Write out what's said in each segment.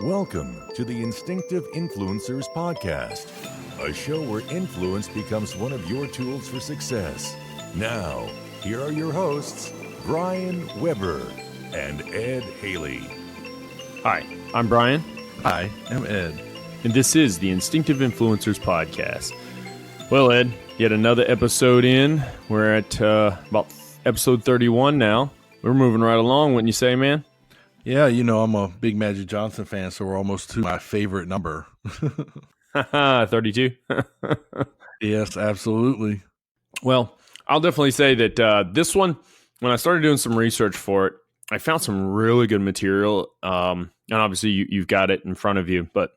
Welcome to the Instinctive Influencers podcast, a show where influence becomes one of your tools for success. Now, here are your hosts, Brian Weber and Ed Haley. Hi, I'm Brian. Hi, I'm Ed. And this is the Instinctive Influencers podcast. Well, Ed, yet another episode in. We're at about episode 31 now. We're moving right along, wouldn't you say, man? Yeah, you know, I'm a big Magic Johnson fan, so we're almost to my favorite number. 32. Yes, absolutely. Well, I'll definitely say that this one, when I started doing some research for it, I found some really good material. And obviously, you've got it in front of you, but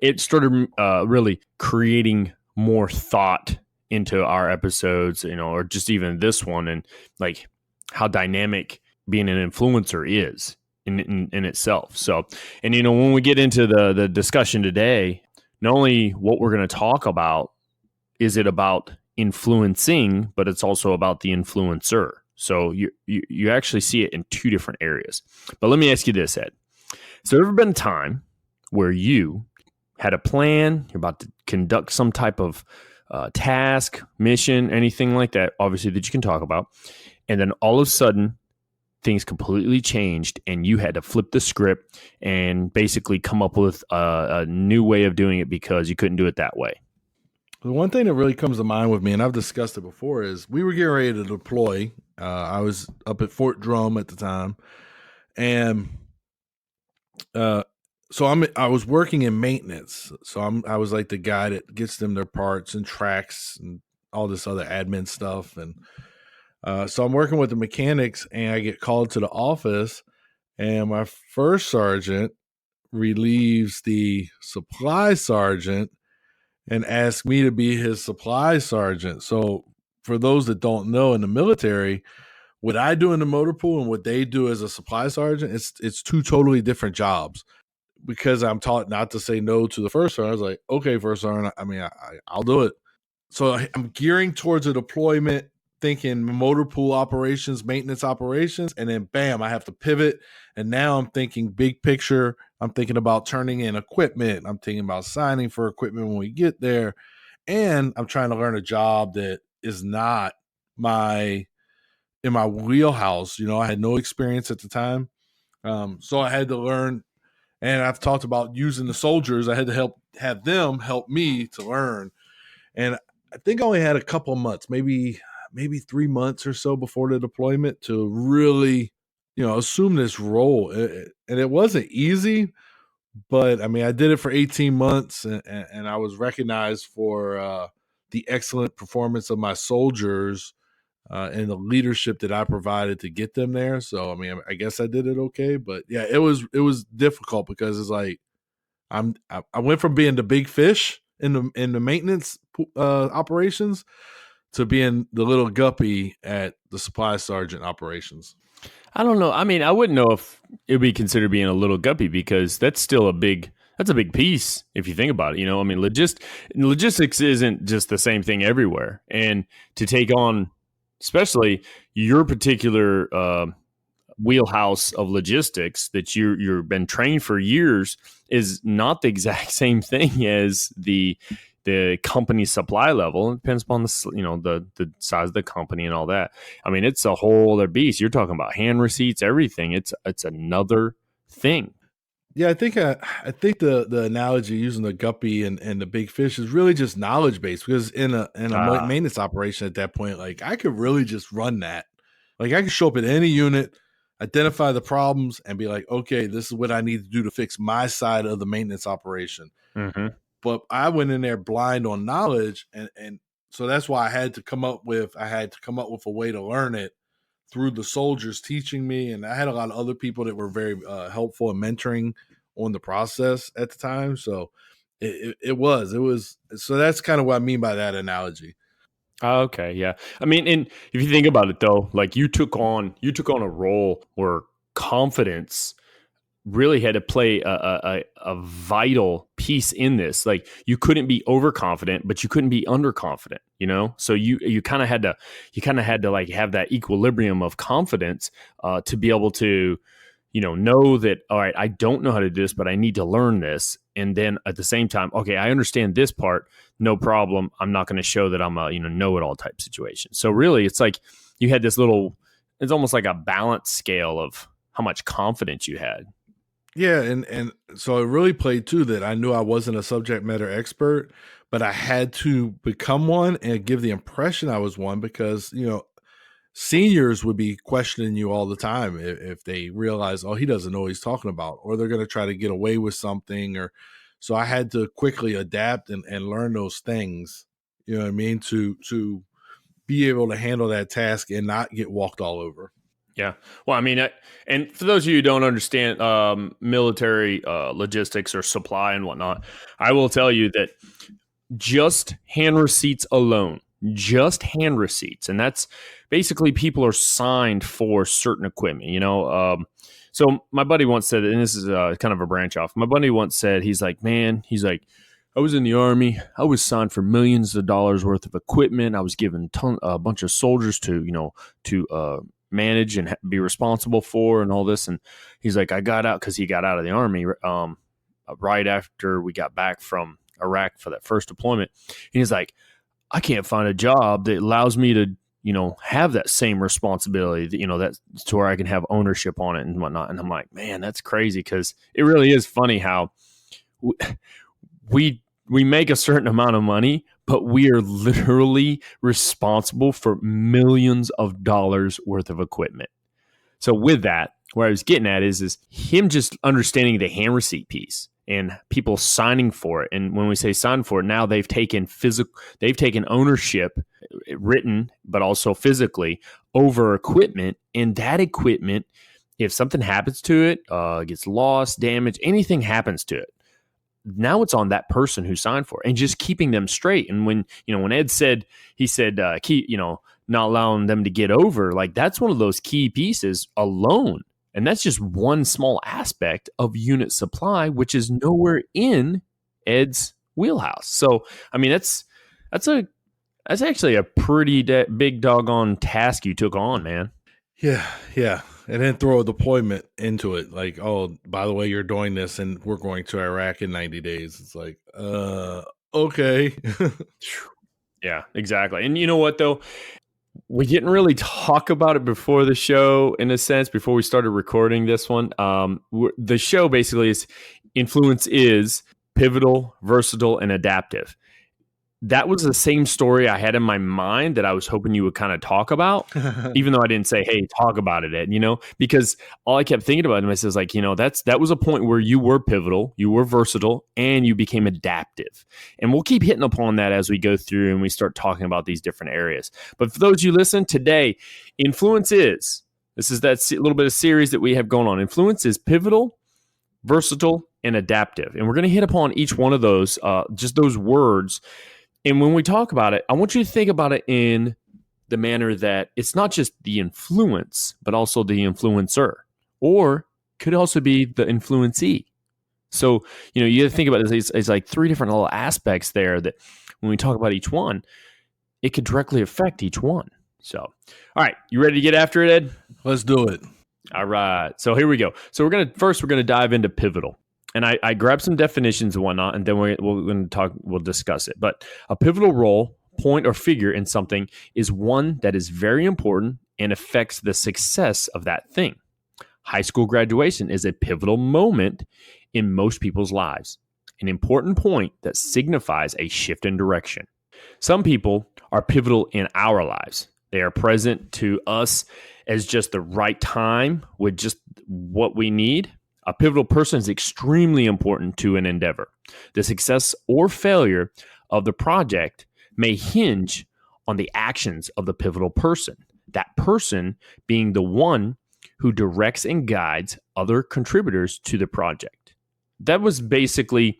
it started really creating more thought into our episodes, you know, or just even this one, and like how dynamic being an influencer is in itself. So, and you know, when we get into the discussion today, not only what we're going to talk about, is it about influencing, but it's also about the influencer. So you actually see it in two different areas. But let me ask you this, Ed. Has there ever been a time where you had a plan, you're about to conduct some type of task, mission, anything like that, obviously that you can talk about, and then all of a sudden things completely changed and you had to flip the script and basically come up with a new way of doing it because you couldn't do it that way? The one thing that really comes to mind with me, and I've discussed it before, is we were getting ready to deploy. I was up at Fort Drum at the time, and I was working in maintenance. So I was like the guy that gets them their parts and tracks and all this other admin stuff. And so I'm working with the mechanics, and I get called to the office, and my first sergeant relieves the supply sergeant and asks me to be his supply sergeant. So for those that don't know, in the military, what I do in the motor pool and what they do as a supply sergeant, it's two totally different jobs. Because I'm taught not to say no to the first sergeant, I was like, okay, first sergeant, I'll do it. So I'm gearing towards a deployment, thinking motor pool operations, maintenance operations, and then bam, I have to pivot. And now I'm thinking big picture. I'm thinking about turning in equipment. I'm thinking about signing for equipment when we get there. And I'm trying to learn a job that is not in my wheelhouse. You know, I had no experience at the time. So I had to learn. And I've talked about using the soldiers. I had to have them help me to learn. And I think I only had a couple of months, maybe 3 months or so before the deployment to really, you know, assume this role. And it wasn't easy, but I mean, I did it for 18 months and I was recognized for the excellent performance of my soldiers and the leadership that I provided to get them there. So, I mean, I guess I did it okay, but yeah, it was difficult because it's like I went from being the big fish in the maintenance operations to being the little guppy at the supply sergeant operations. I don't know. I mean, I wouldn't know if it would be considered being a little guppy because that's still a big piece if you think about it. You know, I mean, logistics isn't just the same thing everywhere. And to take on, especially your particular wheelhouse of logistics that you've been trained for years, is not the exact same thing as the company supply level. It depends upon the size of the company and all that. I mean, it's a whole other beast. You're talking about hand receipts, everything. It's another thing. Yeah, I think the analogy using the guppy and the big fish is really just knowledge based, because in a maintenance operation at that point, like I could really just run that. Like I could show up at any unit, identify the problems, and be like, okay, this is what I need to do to fix my side of the maintenance operation. Mm-hmm. But I went in there blind on knowledge, and so that's why I had to come up with a way to learn it through the soldiers teaching me, and I had a lot of other people that were very helpful and mentoring on the process at the time. So it was so that's kind of what I mean by that analogy. Okay, yeah. I mean, and if you think about it though, like you took on a role where confidence really had to play a vital piece in this. Like you couldn't be overconfident, but you couldn't be underconfident, you know? So you kind of had to like have that equilibrium of confidence to be able to, know that, all right, I don't know how to do this, but I need to learn this. And then at the same time, okay, I understand this part, no problem. I'm not going to show that I'm a, know-it-all type situation. So really, it's like you had this it's almost like a balance scale of how much confidence you had. Yeah, and so it really played too that I knew I wasn't a subject matter expert, but I had to become one and give the impression I was one because, seniors would be questioning you all the time if they realize, oh, he doesn't know what he's talking about, or they're going to try to get away with something. Or so I had to quickly adapt and learn those things, you know what I mean, to be able to handle that task and not get walked all over. Yeah. Well, I mean, and for those of you who don't understand military logistics or supply and whatnot, I will tell you that just hand receipts alone, and that's basically people are signed for certain equipment, So my buddy once said, and this is kind of a branch off. My buddy once said, he's like, I was in the Army. I was signed for millions of dollars worth of equipment. I was given a bunch of soldiers to manage and be responsible for and all this. And he's like, I got out because he got out of the Army right after we got back from Iraq for that first deployment. And he's like, I can't find a job that allows me to, have that same responsibility, that's to where I can have ownership on it and whatnot. And I'm like, man, that's crazy, because it really is funny how we make a certain amount of money, but we are literally responsible for millions of dollars worth of equipment. So with that, where I was getting at is him just understanding the hand receipt piece and people signing for it. And when we say sign for it, now they've taken ownership, written, but also physically, over equipment. And that equipment, if something happens to it, gets lost, damaged, anything happens to it, now it's on that person who signed for it, and just keeping them straight. And when Ed said, keep, not allowing them to get over, like, that's one of those key pieces alone. And that's just one small aspect of unit supply, which is nowhere in Ed's wheelhouse. So, I mean, that's actually a pretty big doggone task you took on, man. Yeah. And then throw a deployment into it. Like, oh, by the way, you're doing this and we're going to Iraq in 90 days. It's like, okay. Yeah, exactly. And you know what, though? We didn't really talk about it before the show, in a sense, before we started recording this one. The show basically is influence is pivotal, versatile, and adaptive. That was the same story I had in my mind that I was hoping you would kind of talk about, even though I didn't say, hey, talk about it, Ed, because all I kept thinking about was like, that was a point where you were pivotal, you were versatile, and you became adaptive. And we'll keep hitting upon that as we go through and we start talking about these different areas. But for those of you listen today, this is that little bit of series that we have going on. Influence is pivotal, versatile, and adaptive. And we're going to hit upon each one of those, just those words. And when we talk about it, I want you to think about it in the manner that it's not just the influence, but also the influencer, or could also be the influencee. So, you have to think about this. It's like three different little aspects there that when we talk about each one, it could directly affect each one. So, all right, you ready to get after it, Ed? Let's do it. All right. So here we go. So we're going to dive into pivotal. And I grabbed some definitions and whatnot, and then we'll discuss it. But a pivotal role, point, or figure in something is one that is very important and affects the success of that thing. High school graduation is a pivotal moment in most people's lives, an important point that signifies a shift in direction. Some people are pivotal in our lives. They are present to us as just the right time with just what we need. A pivotal person is extremely important to an endeavor. The success or failure of the project may hinge on the actions of the pivotal person, that person being the one who directs and guides other contributors to the project. That was basically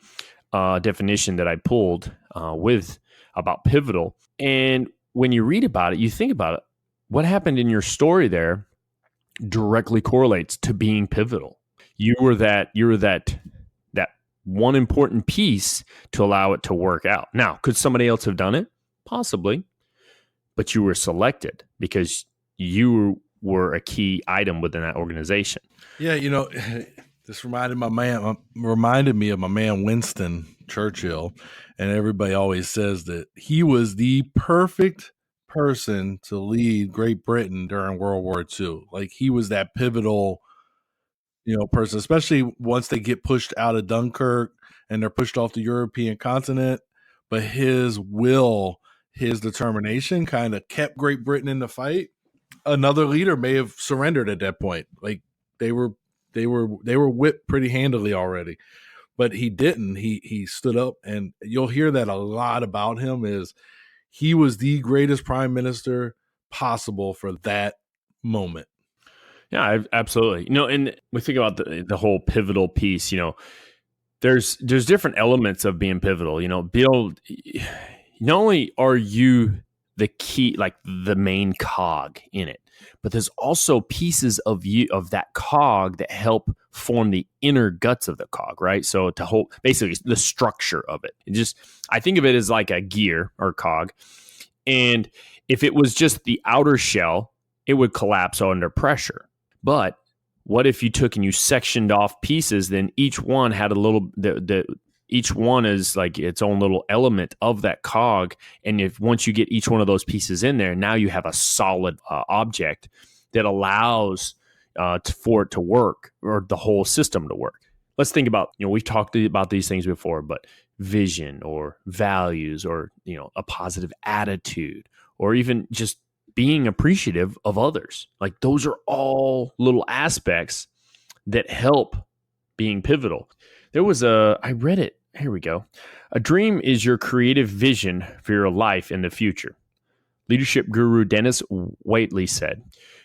a definition that I pulled with about pivotal. And when you read about it, you think about it, what happened in your story there directly correlates to being pivotal. You were that one important piece to allow it to work out. Now, could somebody else have done it? Possibly. But you were selected because you were a key item within that organization. Yeah, this reminded me of my man Winston Churchill, and everybody always says that he was the perfect person to lead Great Britain during World War II. Like he was that pivotal, person, especially once they get pushed out of Dunkirk and they're pushed off the European continent. But his will, his determination kind of kept Great Britain in the fight. Another leader may have surrendered at that point. Like they were whipped pretty handily already, but he didn't. He stood up, and you'll hear that a lot about him is he was the greatest prime minister possible for that moment. Yeah, absolutely. And we think about the whole pivotal piece, there's different elements of being pivotal, not only are you the key, like the main cog in it, but there's also pieces of that cog that help form the inner guts of the cog, right? So to hold basically the structure of it. I think of it as like a gear or cog. And if it was just the outer shell, it would collapse under pressure. But what if you took and you sectioned off pieces, then each one had a little, each one is like its own little element of that cog. And once you get each one of those pieces in there, now you have a solid object that allows for it to work, or the whole system to work. Let's think about, we've talked about these things before, but vision or values or, a positive attitude, or even just being appreciative of others. Like those are all little aspects that help being pivotal. There was I read it. Here we go. A dream is your creative vision for your life in the future. Leadership guru Dennis Waitley said,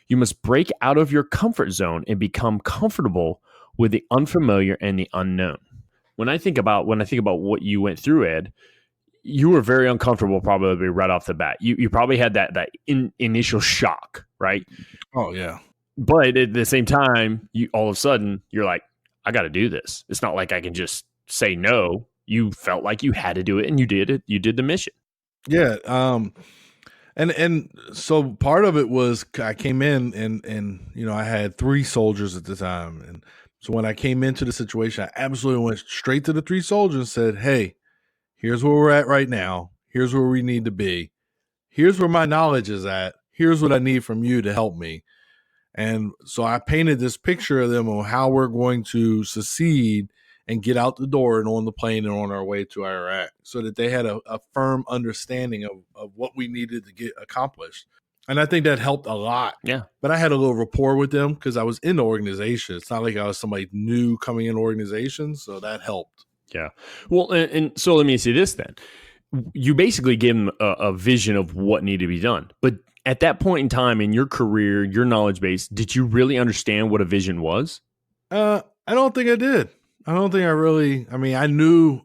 you must break out of your comfort zone and become comfortable with the unfamiliar and the unknown. When I think about what you went through, Ed, you were very uncomfortable probably right off the bat. You probably had that initial shock, right? Oh, yeah. But at the same time, all of a sudden, you're like, I got to do this. It's not like I can just say no. You felt like you had to do it, and you did it. You did the mission. Yeah. And so part of it was I came in and I had 3 soldiers at the time. And so when I came into the situation, I absolutely went straight to the 3 soldiers and said, hey, here's where we're at right now. Here's where we need to be. Here's where my knowledge is at. Here's what I need from you to help me. And so I painted this picture of them on how we're going to succeed and get out the door and on the plane and on our way to Iraq, so that they had a firm understanding of what we needed to get accomplished. And I think that helped a lot. Yeah. But I had a little rapport with them because I was in the organization. It's not like I was somebody new coming in organization. So that helped. Yeah. Well, and so let me say this then. You basically gave them a vision of what needed to be done. But at that point in time in your career, your knowledge base, did you really understand what a vision was? I don't think I did. I don't think I really, I knew.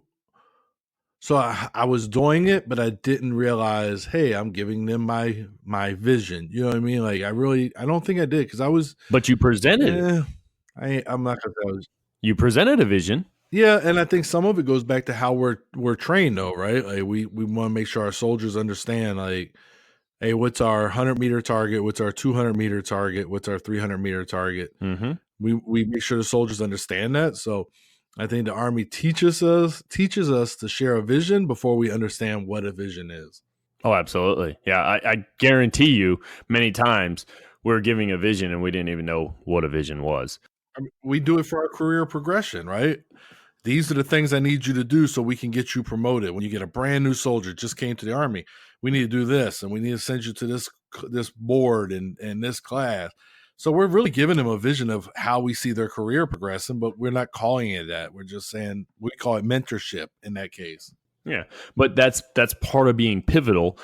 So I was doing it, but I didn't realize, hey, I'm giving them my vision. You know what I mean? Like I don't think I did because I was. But you presented it. I'm not going to say I was. You presented a vision. Yeah, and I think some of it goes back to how we're trained, though, right? Like we want to make sure our soldiers understand, like, hey, what's our 100-meter target? What's our 200-meter target? What's our 300-meter target? Mm-hmm. We make sure the soldiers understand that. So I think the Army teaches us to share a vision before we understand what a vision is. Oh, absolutely. Yeah, I guarantee you many times we're giving a vision and we didn't even know what a vision was. We do it for our career progression, right? These are the things I need you to do so we can get you promoted. When you get a brand new soldier, just came to the Army, we need to do this, and we need to send you to this board and this class. So we're really giving them a vision of how we see their career progressing, but we're not calling it that. We're just saying we call it mentorship in that case. Yeah, but that's part of being pivotal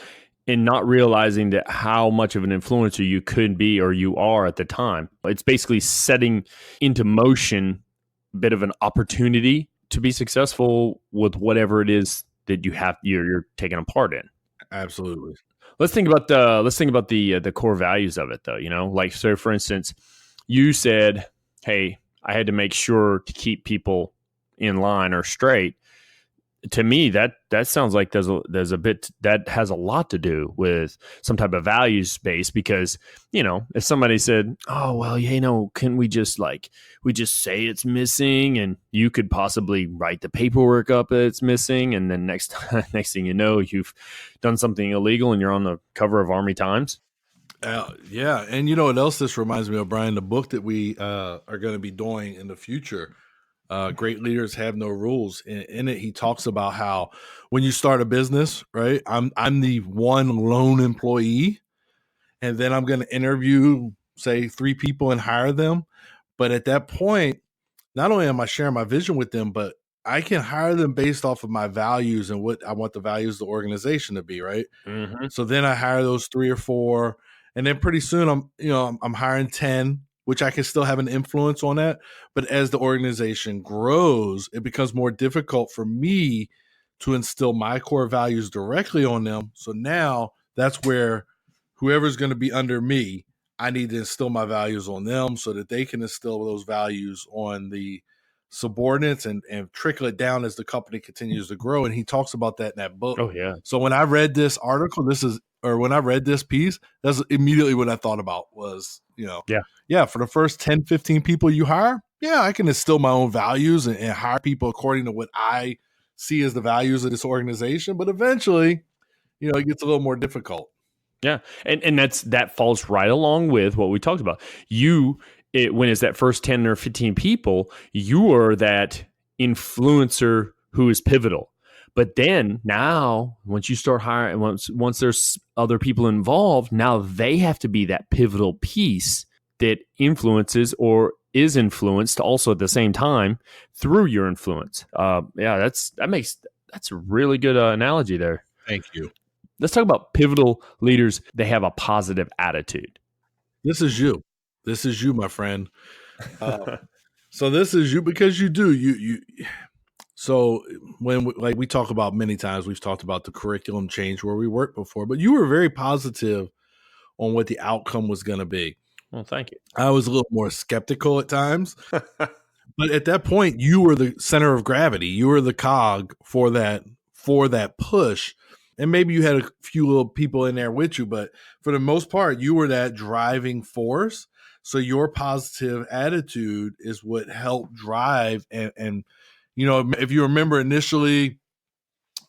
and not realizing that how much of an influencer you could be or you are at the time. It's basically setting into motion a bit of an opportunity to be successful with whatever it is that you're taking a part in. Absolutely. Let's think about the core values of it, though. Like, so for instance, you said, "Hey, I had to make sure to keep people in line or straight." to me, that sounds like there's a bit that has a lot to do with some type of values base, because if somebody said, oh well, can we just say it's missing, and you could possibly write the paperwork up that it's missing, and then next thing you know, you've done something illegal and you're on the cover of Army Times. Yeah, and you know what else this reminds me of, Brian? The book that we are going to be doing in the future, Great Leaders Have No Rules. In it, he talks about how when you start a business, right? I'm the one lone employee, and then I'm going to interview, say, 3 people and hire them. But at that point, not only am I sharing my vision with them, but I can hire them based off of my values and what I want the values of the organization to be, right? Mm-hmm. So then I hire those 3 or 4, and then pretty soon I'm hiring 10, which I can still have an influence on that. But as the organization grows, it becomes more difficult for me to instill my core values directly on them. So now that's where whoever's going to be under me, I need to instill my values on them so that they can instill those values on the subordinates and trickle it down as the company continues to grow. And he talks about that in that book. Oh yeah. So when I read this article, when I read this piece, that's immediately what I thought about was, for the first 10, 15 people you hire, I can instill my own values and hire people according to what I see as the values of this organization. But eventually, it gets a little more difficult. Yeah. And that falls right along with what we talked about. When it's that first 10 or 15 people, you are that influencer who is pivotal. But then now, once you start hiring, once there's other people involved, now they have to be that pivotal piece that influences or is influenced also at the same time through your influence. That's a really good analogy there. Thank you. Let's talk about pivotal leaders. They have a positive attitude. This is you. This is you, my friend. So this is you because you do. So when we talk about many times, we've talked about the curriculum change where we worked before, but you were very positive on what the outcome was going to be. Well, thank you. I was a little more skeptical at times, but at that point, you were the center of gravity. You were the cog for that push. And maybe you had a few little people in there with you, but for the most part, you were that driving force. So your positive attitude is what helped drive. And if you remember initially,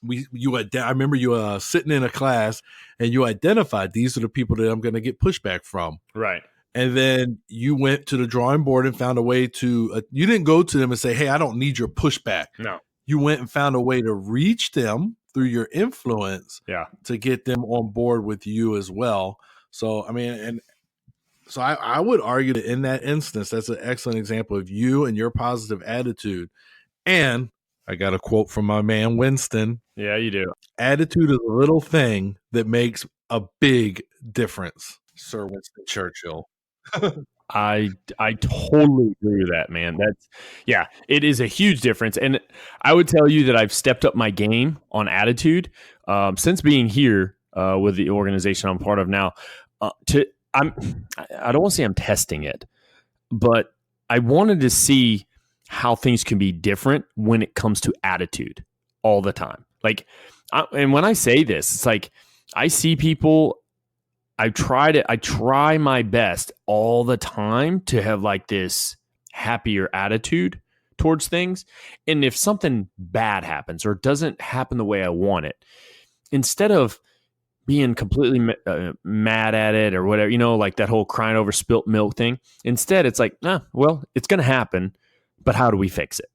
I remember you sitting in a class and you identified these are the people that I'm going to get pushback from. Right. And then you went to the drawing board and found a way to, you didn't go to them and say, hey, I don't need your pushback. No. You went and found a way to reach them through your influence to get them on board with you as well. So, I would argue that in that instance, that's an excellent example of you and your positive attitude. And I got a quote from my man, Winston. Yeah, you do. Attitude is a little thing that makes a big difference. Sir Winston Churchill. I totally agree with that, man. It is a huge difference. And I would tell you that I've stepped up my game on attitude since being here with the organization I'm part of now. I don't want to say I'm testing it, but I wanted to see how things can be different when it comes to attitude all the time. And when I say this, it's like I see people. I try my best all the time to have this happier attitude towards things. And if something bad happens or doesn't happen the way I want it, instead of being completely mad at it or whatever, that whole crying over spilt milk thing, instead it's like, it's going to happen, but how do we fix it?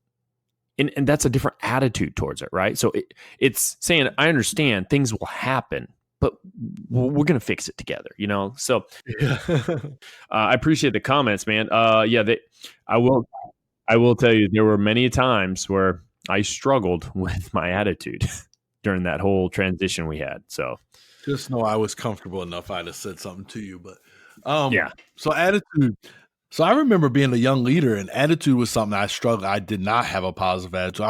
And that's a different attitude towards it, right? So it's saying, I understand things will happen, but we're going to fix it together, So I appreciate the comments, man. I will tell you, there were many times where I struggled with my attitude during that whole transition we had. So just know I was comfortable enough. I'd have said something to you, but So attitude. So I remember being a young leader, and attitude was something I struggled. I did not have a positive attitude.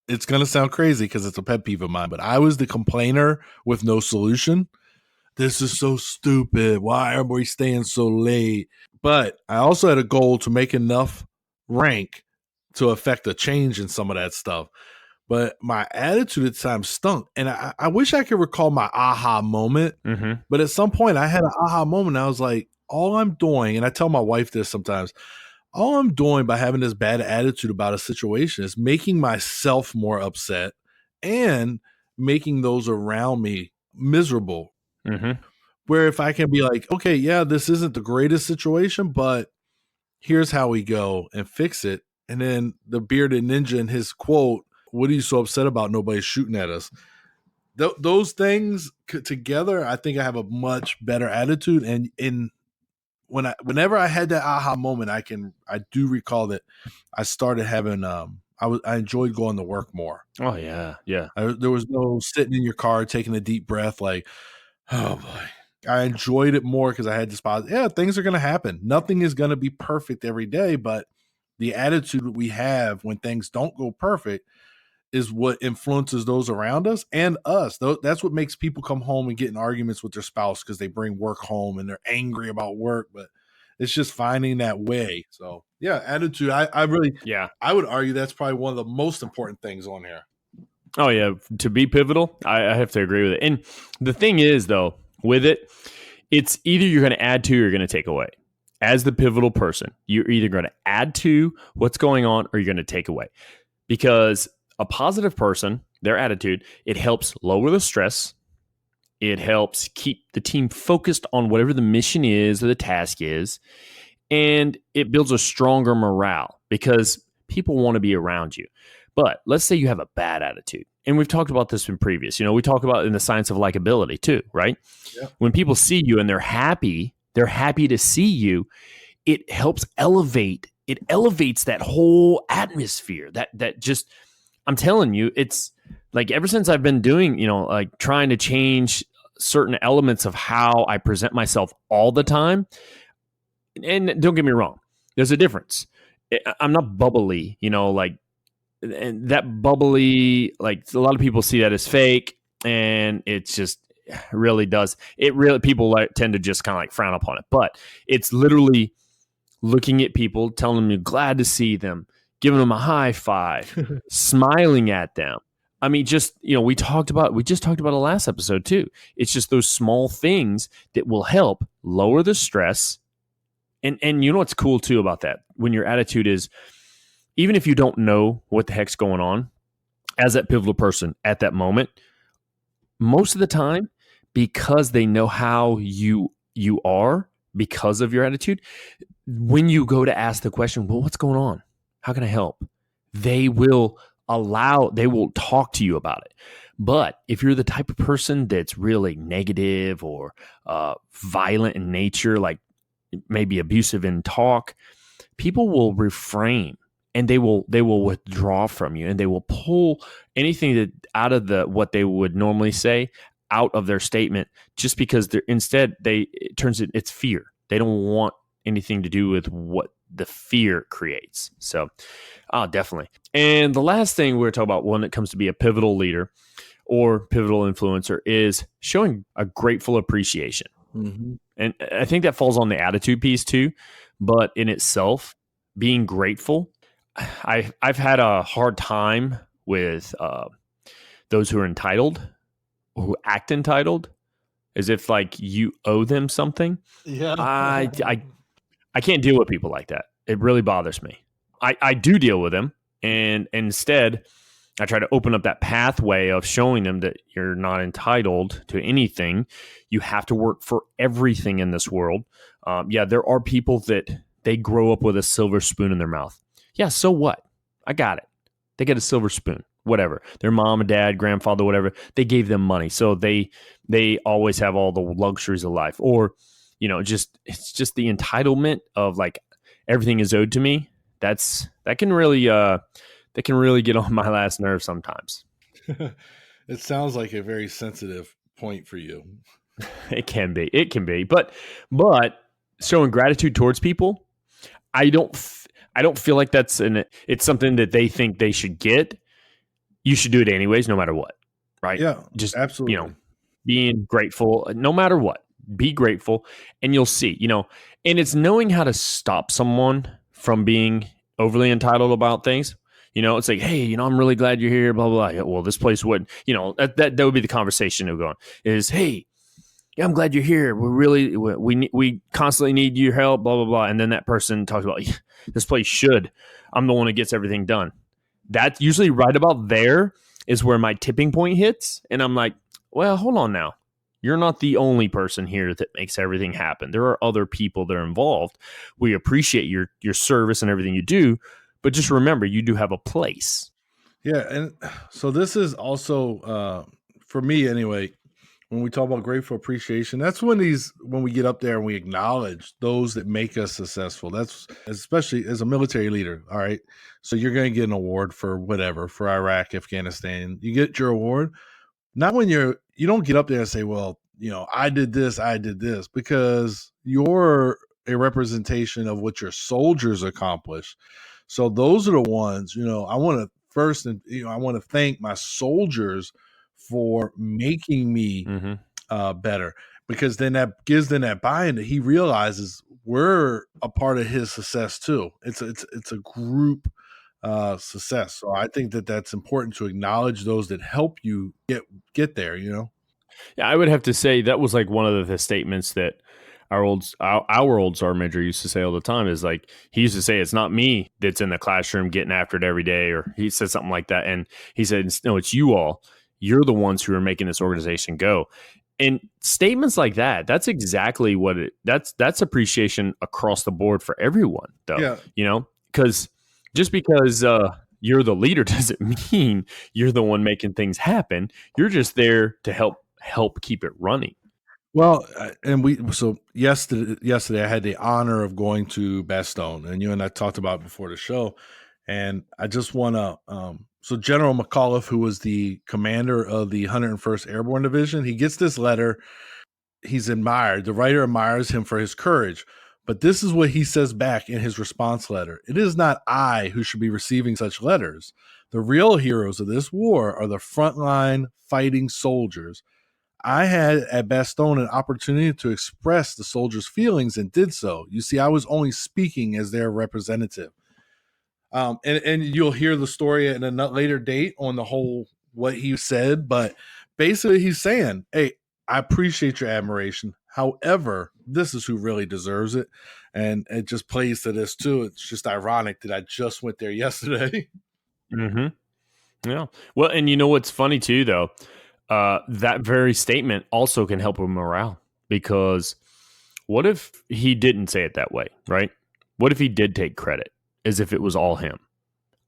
It's going to sound crazy because it's a pet peeve of mine, but I was the complainer with no solution. This is so stupid. Why are we staying so late? But I also had a goal to make enough rank to affect a change in some of that stuff. but my attitude at the time stunk. And I wish I could recall my aha moment. Mm-hmm. But at some point, I had an aha moment. I was like, all I'm doing, and I tell my wife this sometimes, all I'm doing by having this bad attitude about a situation is making myself more upset and making those around me miserable. Mm-hmm. Where if I can be like, okay, yeah, this isn't the greatest situation, but here's how we go and fix it. And then the bearded ninja in his quote, what are you so upset about? Nobody's shooting at us. Those things together, I think I have a much better attitude. And whenever I had that aha moment, I do recall that I started having I enjoyed going to work more. Oh yeah, yeah. There was no sitting in your car taking a deep breath like, oh boy. I enjoyed it more because I had this positive. Yeah, things are going to happen. Nothing is going to be perfect every day, but the attitude that we have when things don't go perfect is what influences those around us and us. That's what makes people come home and get in arguments with their spouse because they bring work home and they're angry about work, but it's just finding that way. So yeah, attitude. I really, Yeah. I would argue that's probably one of the most important things on here. Oh yeah, to be pivotal, I have to agree with it. And the thing is, though, with it, it's either you're going to add to or you're going to take away. As the pivotal person, you're either going to add to what's going on or you're going to take away. Because a positive person, their attitude, it helps lower the stress. It helps keep the team focused on whatever the mission is or the task is. And it builds a stronger morale because people want to be around you. But let's say you have a bad attitude. And we've talked about this in previous. We talk about in the science of likability too, right? Yeah. When people see you and they're happy to see you, it helps elevate. It elevates that whole atmosphere. That just, I'm telling you, it's like ever since I've been doing, like trying to change certain elements of how I present myself all the time. And don't get me wrong, there's a difference. I'm not bubbly, and that bubbly, like a lot of people see that as fake, and it's just really does. It really, people tend to just kind of like frown upon it, but it's literally looking at people, telling them you're glad to see them, giving them a high five, smiling at them. I mean, just, we just talked about the last episode too. It's just those small things that will help lower the stress. And you know what's cool too about that? When your attitude is, even if you don't know what the heck's going on, as that pivotal person at that moment, most of the time, because they know how you are, because of your attitude, when you go to ask the question, well, what's going on? How can I help? They will talk to you about it. But if you're the type of person that's really negative or violent in nature, like maybe abusive in talk, people will refrain and they will withdraw from you, and they will pull anything that out of what they would normally say out of their statement, just because it's fear. They don't want anything to do with what the fear creates. So definitely. And the last thing we're talking about when it comes to be a pivotal leader or pivotal influencer is showing a grateful appreciation. Mm-hmm. And I think that falls on the attitude piece too, but in itself, being grateful, I've had a hard time with those who are entitled, who act entitled, as if like you owe them something. Yeah. I can't deal with people like that. It really bothers me. I do deal with them, and instead I try to open up that pathway of showing them that you're not entitled to anything. You have to work for everything in this world. There are people that they grow up with a silver spoon in their mouth. Yeah, so what? I got it. They get a silver spoon, whatever. Their mom and dad, grandfather, whatever, they gave them money. So they always have all the luxuries of life. Or, it's just the entitlement of like everything is owed to me. That can really get on my last nerve sometimes. It sounds like a very sensitive point for you. It can be. But showing gratitude towards people, I don't feel like it's something that they think they should get. You should do it anyways, no matter what. Right? Yeah, just absolutely. Being grateful, no matter what, be grateful, and you'll see, and it's knowing how to stop someone from being overly entitled about things. It's like, hey, I'm really glad you're here, blah, blah, blah. Yeah, well, this place would, that would be the conversation of going is, hey, yeah, I'm glad you're here. We constantly need your help, blah, blah, blah. And then that person talks about, "Yeah, this place should. I'm the one that gets everything done." That's usually right about there is where my tipping point hits. And I'm like, well, hold on now. You're not the only person here that makes everything happen. There are other people that are involved. We appreciate your service and everything you do, but just remember, you do have a place. Yeah, and so this is also for me anyway. When we talk about grateful appreciation, that's when we get up there and we acknowledge those that make us successful. That's especially as a military leader. All right, so you're going to get an award for whatever, for Iraq, Afghanistan. You get your award. Not when you don't get up there and say, well, I did this, because you're a representation of what your soldiers accomplished. So those are the ones, I want to first, and I want to thank my soldiers for making me better, because then that gives them that buy-in that he realizes we're a part of his success too. It's a group success. So I think that that's important to acknowledge those that help you get there. Yeah, I would have to say that was like one of the statements that our old sergeant major used to say all the time is like, he used to say, it's not me that's in the classroom getting after it every day, or he said something like that. And he said, no, it's you all. You're the ones who are making this organization go. And statements like that, that's exactly what that's appreciation across the board for everyone, though. Yeah. Because just because you're the leader doesn't mean you're the one making things happen. You're just there to help keep it running. Well, and so yesterday I had the honor of going to Bastogne, and you and I talked about it before the show, and I just want to. So General McAuliffe, who was the commander of the 101st Airborne Division, he gets this letter. He's admired. The writer admires him for his courage, but this is what he says back in his response letter: "It is not I who should be receiving such letters. The real heroes of this war are the frontline fighting soldiers. I had at Bastogne an opportunity to express the soldiers' feelings and did so. You see, I was only speaking as their representative." And you'll hear the story at a later date on the whole what he said, but basically he's saying, hey, I appreciate your admiration. However, this is who really deserves it. And it just plays to this too. It's just ironic that I just went there yesterday. Mm-hmm. Yeah. Well, and you know what's funny too, though? That very statement also can help with morale, because what if he didn't say it that way, right? What if he did take credit as if it was all him?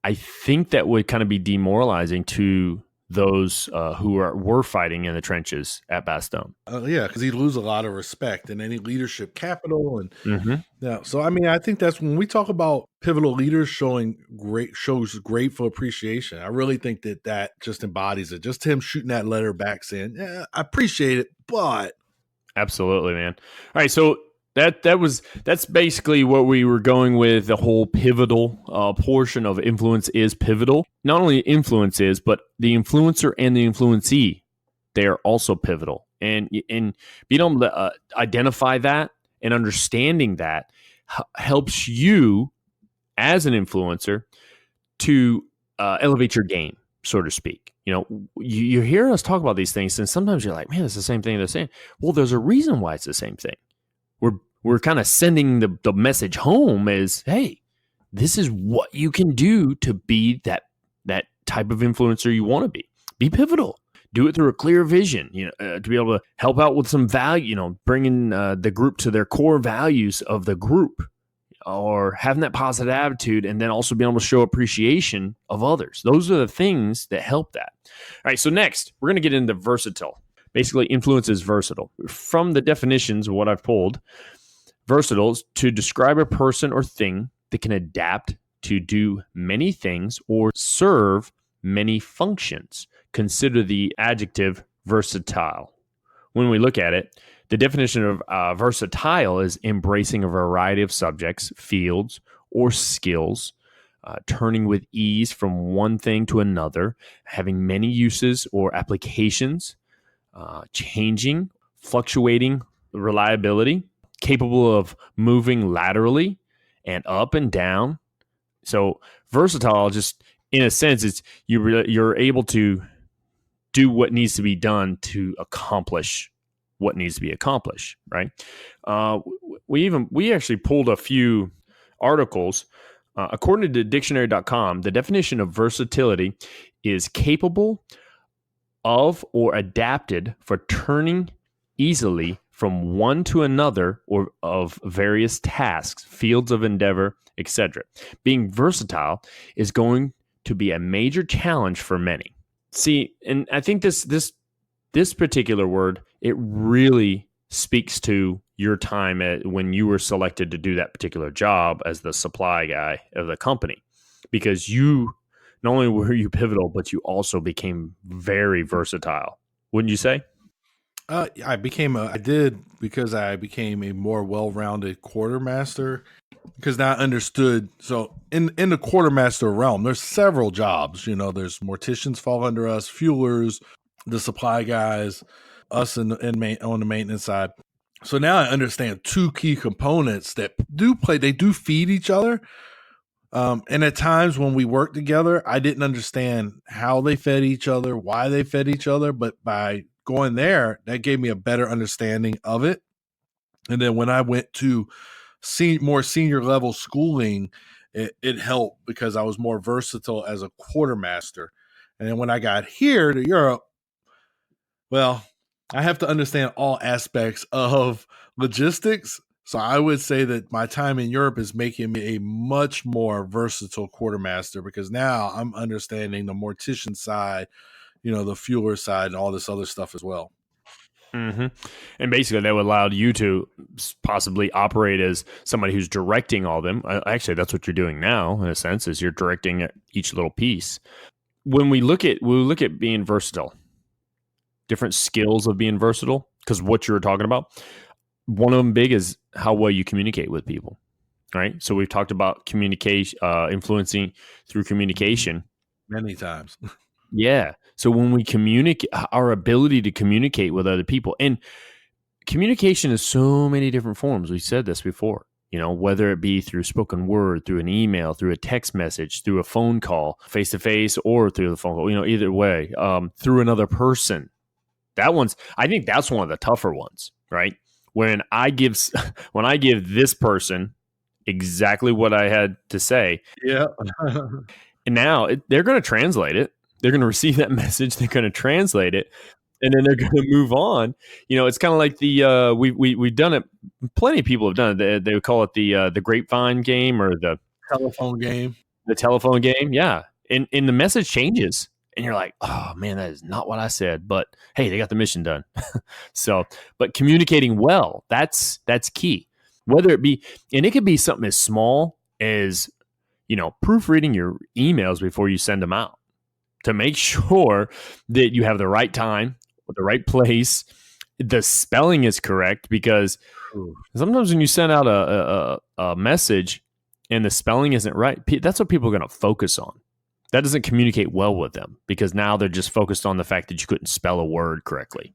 I think that would kind of be demoralizing to those who were fighting in the trenches at Bastogne. Yeah, because he'd lose a lot of respect and any leadership capital. And yeah, so I mean, I think that's when we talk about pivotal leaders shows grateful appreciation. I really think that just embodies it. Just him shooting that letter back saying, "Yeah, I appreciate it, but." Absolutely, man. All right, so that's basically what we were going with. The whole pivotal portion of influence is pivotal. Not only influence is, but the influencer and the influencee, they are also pivotal. And being able to identify that and understanding that helps you as an influencer to elevate your game, so to speak. You hear us talk about these things, and sometimes you're like, man, it's the same thing they're saying. Well, there's a reason why it's the same thing. We're kind of sending the message home as, hey, this is what you can do to be that type of influencer you want to be. Be pivotal. Do it through a clear vision, to be able to help out with some value, bringing the group to their core values of the group, or having that positive attitude, and then also being able to show appreciation of others. Those are the things that help that. All right, so next, we're going to get into versatile. Basically, influence is versatile. From the definitions of what I've pulled, versatile is to describe a person or thing that can adapt to do many things or serve many functions. Consider the adjective versatile. When we look at it, the definition of versatile is embracing a variety of subjects, fields, or skills, turning with ease from one thing to another, having many uses or applications, changing, fluctuating reliability, capable of moving laterally and up and down. So versatile just in a sense, it's you're able to do what needs to be done to accomplish what needs to be accomplished, right? We actually pulled a few articles. According to dictionary.com, the definition of versatility is capable of or adapted for turning easily from one to another or of various tasks, fields of endeavor, etc. Being versatile is going to be a major challenge for many. See, and I think this particular word, it really speaks to your time when you were selected to do that particular job as the supply guy of the company, because you not only were you pivotal, but you also became very versatile. Wouldn't you say? I did because I became a more well-rounded quartermaster because now I understood. So in the quartermaster realm, there's several jobs. There's morticians fall under us, fuelers, the supply guys, us on the maintenance side. So now I understand two key components that they do feed each other. And at times when we worked together, I didn't understand how they fed each other, why they fed each other. But by going there, that gave me a better understanding of it. And then when I went to more senior level schooling, it helped because I was more versatile as a quartermaster. And then when I got here to Europe, well, I have to understand all aspects of logistics. So I would say that my time in Europe is making me a much more versatile quartermaster because now I'm understanding the mortician side, the fueler side, and all this other stuff as well. Mm-hmm. And basically, that would allow you to possibly operate as somebody who's directing all of them. Actually, that's what you're doing now, in a sense, is you're directing each little piece. When we look at being versatile, different skills of being versatile, because what you were talking about, one of them big is how well you communicate with people, right? So we've talked about communication, influencing through communication many times. Yeah. So when we communicate, our ability to communicate with other people, and communication is so many different forms. We said this before, whether it be through spoken word, through an email, through a text message, through a phone call, face to face, or through the phone call, either way, through another person. I think that's one of the tougher ones, right? When I give this person exactly what I had to say. Yeah. And now they're going to translate it. They're going to receive that message. They're going to translate it, and then they're going to move on. It's kind of like we've done it. Plenty of people have done it. They would call it the grapevine game or the telephone game. The telephone game, yeah. And the message changes, and you're like, oh man, that is not what I said. But hey, they got the mission done. So, but communicating well, that's key. Whether it be, and it could be something as small as proofreading your emails before you send them out, to make sure that you have the right time, the right place, the spelling is correct, because sometimes when you send out a message and the spelling isn't right, that's what people are going to focus on. That doesn't communicate well with them because now they're just focused on the fact that you couldn't spell a word correctly.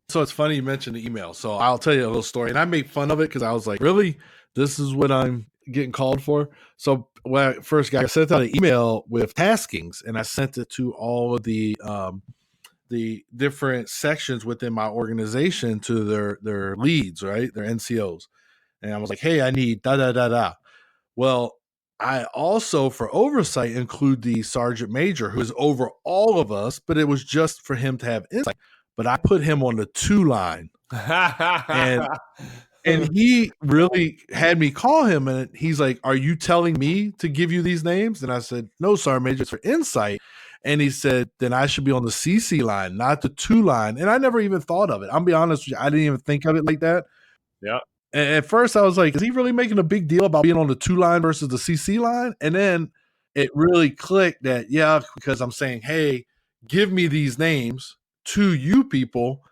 So it's funny you mentioned the email. So I'll tell you a little story. And I make fun of it because I was like, really? This is what I'm getting called for? So when I first got, I sent out an email with taskings, and I sent it to all of the different sections within my organization, to their leads, right? Their NCOs. And I was like, hey, I need da da da da. Well, I also, for oversight, include the sergeant major who is over all of us, but it was just for him to have insight. But I put him on the 2 line. And he really had me call him, and he's like, are you telling me to give you these names? And I said, no, Sergeant Major, it's for insight. And he said, then I should be on the CC line, not the 2 line. And I never even thought of it. I'll be honest with you, I didn't even think of it like that. Yeah. And at first I was like, is he really making a big deal about being on the 2 line versus the CC line? And then it really clicked that, yeah, because I'm saying, hey, give me these names to you people.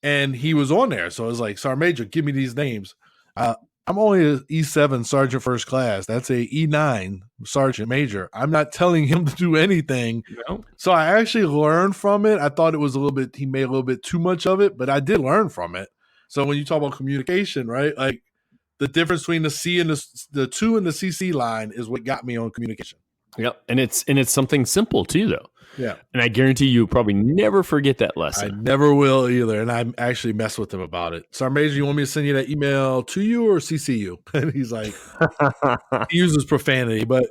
And he was on there. So I was like, Sergeant Major, give me these names. I'm only an E7 Sergeant First Class. That's a E9 Sergeant Major. I'm not telling him to do anything. No. So I actually learned from it. I thought it was he made a little bit too much of it, but I did learn from it. So when you talk about communication, right? Like the difference between the C and the 2 and the CC line is what got me on communication. Yep. And it's something simple too, though. Yeah. And I guarantee you probably never forget that I lesson. never will either. And I actually mess with him about it. Sergeant Major, you want me to send you that email to you or CC you? And he's like, he uses profanity, but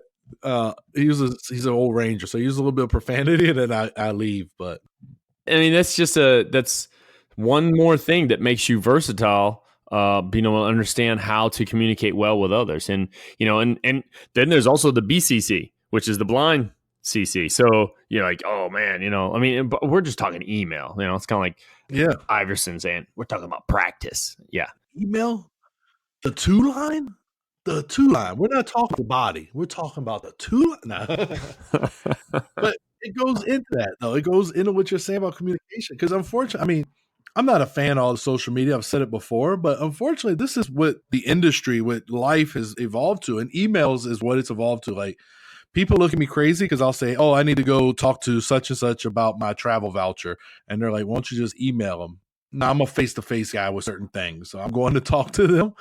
he's an old Ranger. So he uses a little bit of profanity and then I leave. But I mean, that's one more thing that makes you versatile. Being able to understand how to communicate well with others, and and then there's also the BCC, which is the blind CC. So you're like, oh man, I mean, but we're just talking email. It's kind of like Iverson saying we're talking about practice. Yeah, email, the 2-line. The 2-line. We're not talking the body. We're talking about the 2-line. No. But it goes into that, though. It goes into what you're saying about communication. Because unfortunately, I mean, I'm not a fan of all the social media. I've said it before, but unfortunately, this is what the industry, what life has evolved to. And emails is what it's evolved to. Like, people look at me crazy because I'll say, oh, I need to go talk to such and such about my travel voucher. And they're like, why don't you just email them? No, I'm a face-to-face guy with certain things. So I'm going to talk to them.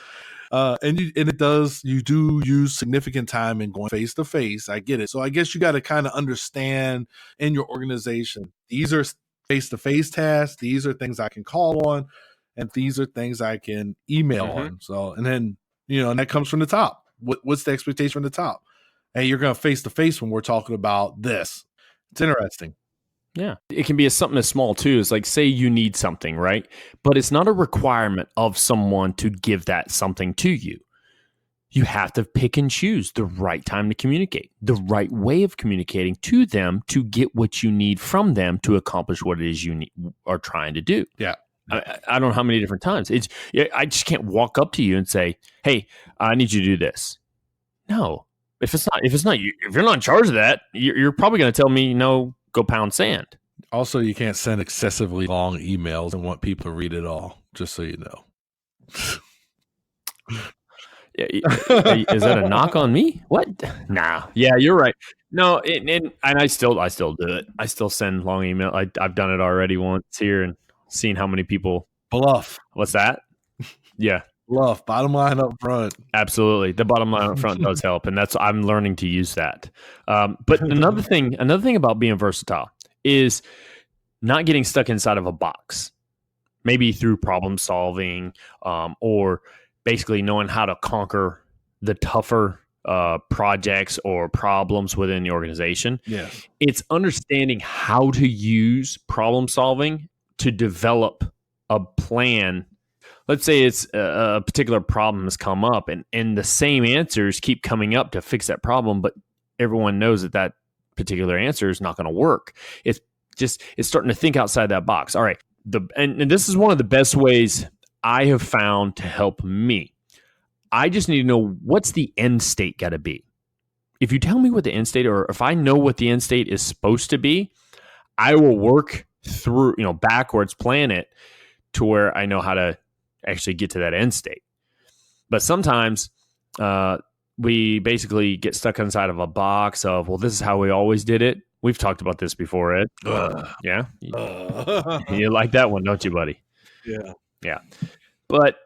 You do use significant time in going face to face. I get it. So I guess you got to kind of understand in your organization, these are face to face tasks. These are things I can call on, and these are things I can email on. So, and then, and that comes from the top. What's the expectation from the top? Hey, you're going to face to face when we're talking about this. It's interesting. Yeah. It can be something as small too. It's like, say you need something, right? But it's not a requirement of someone to give that something to you. You have to pick and choose the right time to communicate, the right way of communicating to them to get what you need from them to accomplish what it is you are trying to do. Yeah. I don't know how many different times. I just can't walk up to you and say, hey, I need you to do this. No. If you're not in charge of that, you're probably going to tell me, no, go pound sand. Also, you can't send excessively long emails and want people to read it all, just so you know. Is that a knock on me? What? Nah. Yeah, you're right. No, and I still do it. I still send long email. I've done it already once here and seen how many people bluff. What's that? Yeah. Bluff, bottom line up front. Absolutely. The bottom line up front does help. And I'm learning to use that. But another thing about being versatile is not getting stuck inside of a box, maybe through problem solving, or basically knowing how to conquer the tougher projects or problems within the organization. Yeah. It's understanding how to use problem solving to develop a plan. Let's say it's a particular problem has come up and the same answers keep coming up to fix that problem, but everyone knows that particular answer is not going to work. It's starting to think outside that box. All right. And this is one of the best ways I have found to help me. I just need to know, what's the end state got to be. If you tell me what the end state, or if I know what the end state is supposed to be, I will work through, backwards, plan it to where I know how to actually get to that end state. But sometimes we basically get stuck inside of a box of, well, this is how we always did it. We've talked about this before, Ed. Yeah. You like that one, don't you, buddy? Yeah. Yeah. But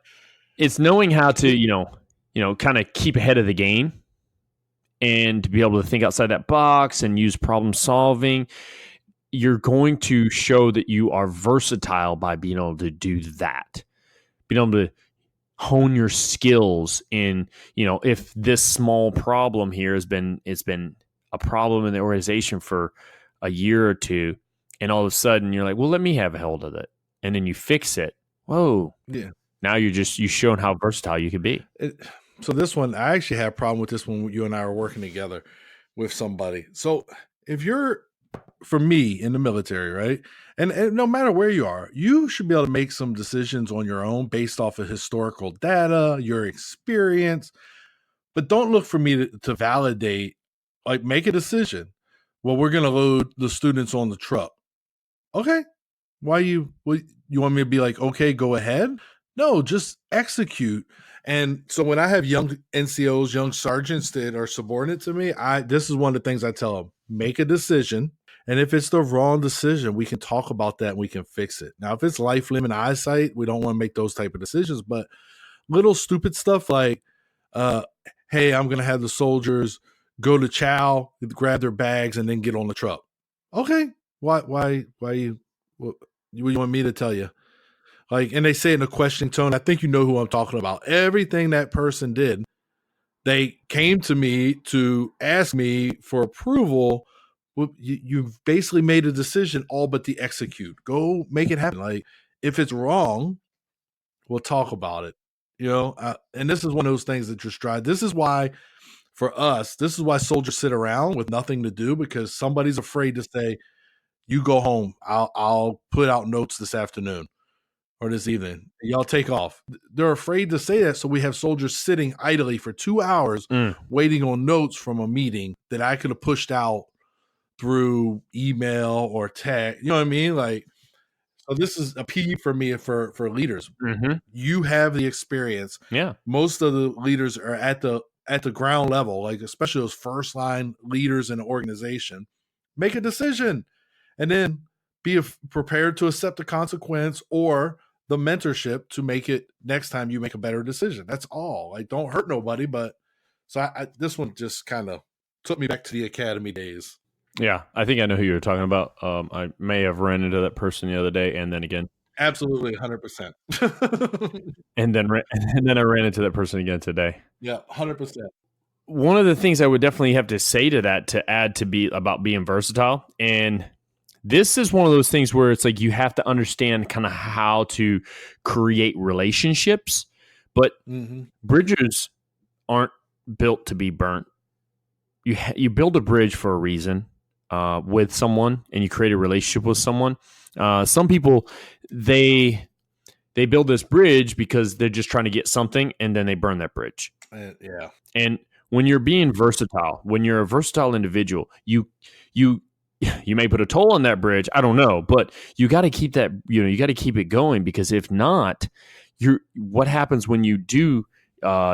it's knowing how to, kind of keep ahead of the game and to be able to think outside that box and use problem solving. You're going to show that you are versatile by being able to do that. Being able to hone your skills in, if this small problem here it's been a problem in the organization for a year or two, and all of a sudden you're like, well, let me have a hold of it. And then you fix it. Whoa. Yeah. Now you've shown how versatile you can be. So this one, I actually had a problem with this when you and I were working together with somebody. So if you're, for me, in the military, right? And no matter where you are, you should be able to make some decisions on your own based off of historical data, your experience. But don't look for me to validate, like, make a decision. Well, we're going to load the students on the truck. Okay. Why you want me to be like, okay, go ahead? No, just execute. And so when I have young NCOs, young sergeants that are subordinate to me, this is one of the things I tell them: make a decision. And if it's the wrong decision, we can talk about that and we can fix it. Now, if it's life, limb, and eyesight, we don't want to make those type of decisions. But little stupid stuff like, hey, I'm going to have the soldiers go to chow, grab their bags, and then get on the truck. Okay, why you? What you want me to tell you? Like, and they say it in a questioning tone. I think you know who I'm talking about. Everything that person did, they came to me to ask me for approval. Well, you've basically made a decision, all but the execute. Go make it happen. Like, if it's wrong, we'll talk about it. And this is one of those things that just drive. This is why, for us, this is why soldiers sit around with nothing to do, because somebody's afraid to say, "You go home. I'll put out notes this afternoon or this evening. Y'all take off." They're afraid to say that, so we have soldiers sitting idly for 2 hours waiting on notes from a meeting that I could have pushed out through email or text. You know what I mean? Like, so this is a P for me for leaders. You have the experience. Yeah. Most of the leaders are at the ground level, like especially those first line leaders in an organization. Make a decision, and then be prepared to accept the consequence or the mentorship to make it next time you make a better decision. That's all. Like, don't hurt nobody. But so this one just kind of took me back to the academy days. Yeah, I think I know who you're talking about. I may have run into that person the other day, and then again. Absolutely, 100%. and then I ran into that person again today. Yeah, 100%. One of the things I would definitely have to say to that, to add to be about being versatile, and this is one of those things where it's like you have to understand kind of how to create relationships, but bridges aren't built to be burnt. You build a bridge for a reason. With someone, and you create a relationship with someone. Some people, they build this bridge because they're just trying to get something, and then they burn that bridge. Yeah. And when you're being versatile, when you're a versatile individual, you may put a toll on that bridge. I don't know, but you got to keep that. You got to keep it going, because if not, what happens when you do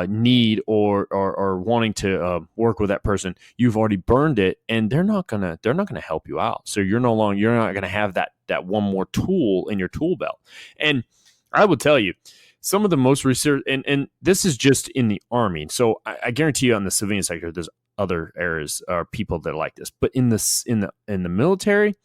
need or wanting to work with that person? You've already burned it, and they're not gonna help you out. So you're not gonna have that one more tool in your tool belt. And I will tell you, some of the most research, and this is just in the Army. So I guarantee you, on the civilian sector, there's other areas or people that are like this. But in the military,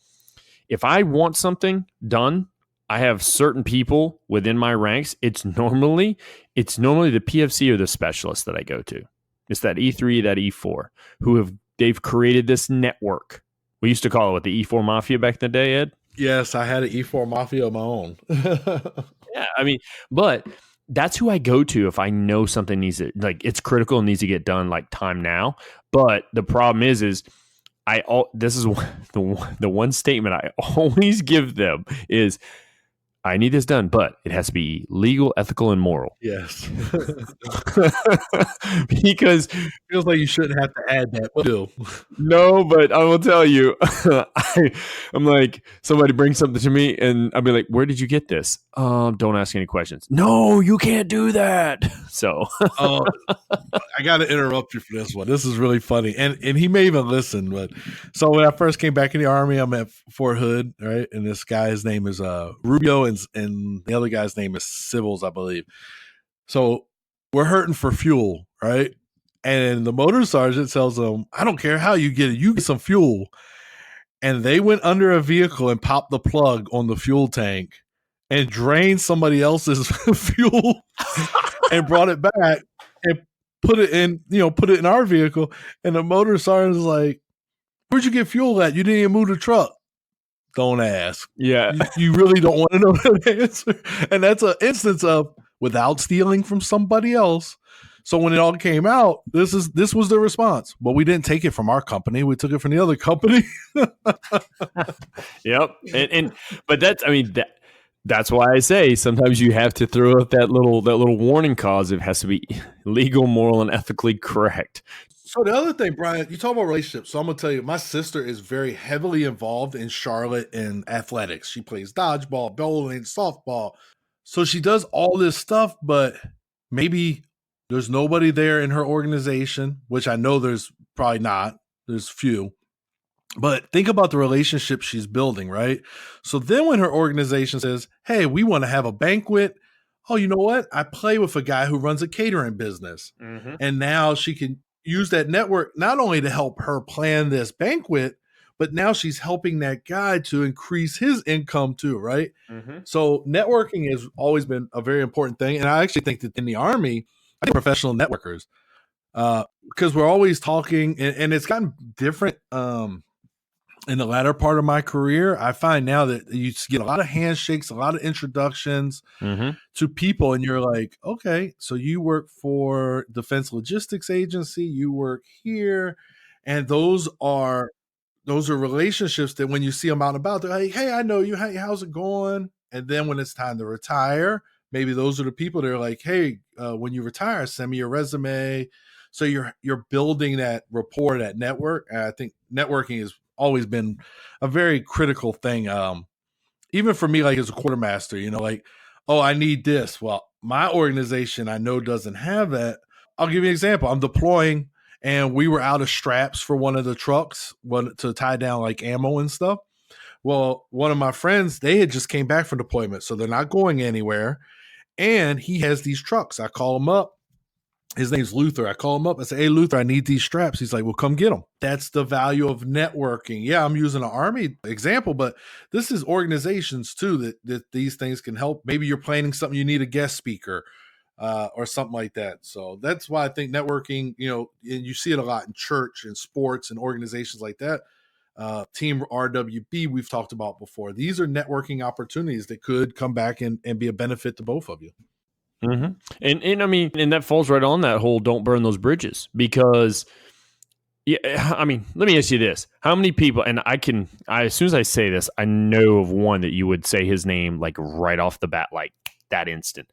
if I want something done, I have certain people within my ranks. It's normally the PFC or the specialist that I go to. It's that E3, that E4, they've created this network. We used to call it the E4 Mafia back in the day, Ed. Yes, I had an E4 Mafia of my own. Yeah, I mean, but that's who I go to if I know something it's critical and needs to get done, like time now. But the problem is this is the one statement I always give them is, I need this done, but it has to be legal, ethical, and moral. Yes. Because it feels like you shouldn't have to add that. But still. No, but I will tell you, I'm like, somebody brings something to me, and I'll be like, "Where did you get this?" Don't ask any questions. No, you can't do that. So I got to interrupt you for this one. This is really funny, and he may even listen. But so when I first came back in the Army, I'm at Fort Hood, right? And this guy, his name is Rubio, and the other guy's name is Civils, I believe. So we're hurting for fuel, right? And the motor sergeant tells them, "I don't care how you get it, you get some fuel." And they went under a vehicle and popped the plug on the fuel tank and drained somebody else's fuel and brought it back and put it in our vehicle. And the motor sergeant is like, "Where'd you get fuel at? You didn't even move the truck." Don't ask. Yeah. You really don't want to know that answer. And that's an instance of without stealing from somebody else. So when it all came out, this was the response. Well, we didn't take it from our company. We took it from the other company. Yep. But that's why I say sometimes you have to throw out that little warning cause. It has to be legal, moral, and ethically correct. So the other thing, Brian, you talk about relationships. So I'm going to tell you, my sister is very heavily involved in Charlotte in athletics. She plays dodgeball, bowling, softball. So she does all this stuff, but maybe there's nobody there in her organization, which I know there's probably not. There's few. But think about the relationship she's building, right? So then when her organization says, "Hey, we want to have a banquet." Oh, you know what? I play with a guy who runs a catering business. And now she can use that network not only to help her plan this banquet, but now she's helping that guy to increase his income too, right? Mm-hmm. So networking has always been a very important thing. And I actually think that in the Army, I think professional networkers, because we're always talking, and it's gotten different in the latter part of my career. I find now that you get a lot of handshakes, a lot of introductions to people, and you're like, okay, so you work for Defense Logistics Agency, you work here, and those are relationships that when you see them out and about, they're like, hey, I know you. Hey, how's it going? And then when it's time to retire, maybe those are the people that are like, hey, when you retire, send me your resume. So you're building that rapport, that network. And I think networking has always been a very critical thing. Even for me, like as a quartermaster, like, oh, I need this. Well, my organization I know doesn't have that. I'll give you an example. I'm deploying, and we were out of straps for one of the trucks to tie down like ammo and stuff. Well, one of my friends, they had just came back from deployment, so they're not going anywhere. And he has these trucks. I call him up. His name's Luther. I call him up. I say, hey, Luther, I need these straps. He's like, well, come get them. That's the value of networking. Yeah, I'm using an Army example, but this is organizations too that these things can help. Maybe you're planning something, you need a guest speaker or something like that. So that's why I think networking, and you see it a lot in church and sports and organizations like that. Team RWB, we've talked about before. These are networking opportunities that could come back and be a benefit to both of you. Mm-hmm. And I mean, and that falls right on that whole don't burn those bridges, because I mean, let me ask you this. How many people, and as soon as I say this, I know of one that you would say his name like right off the bat, like that instant.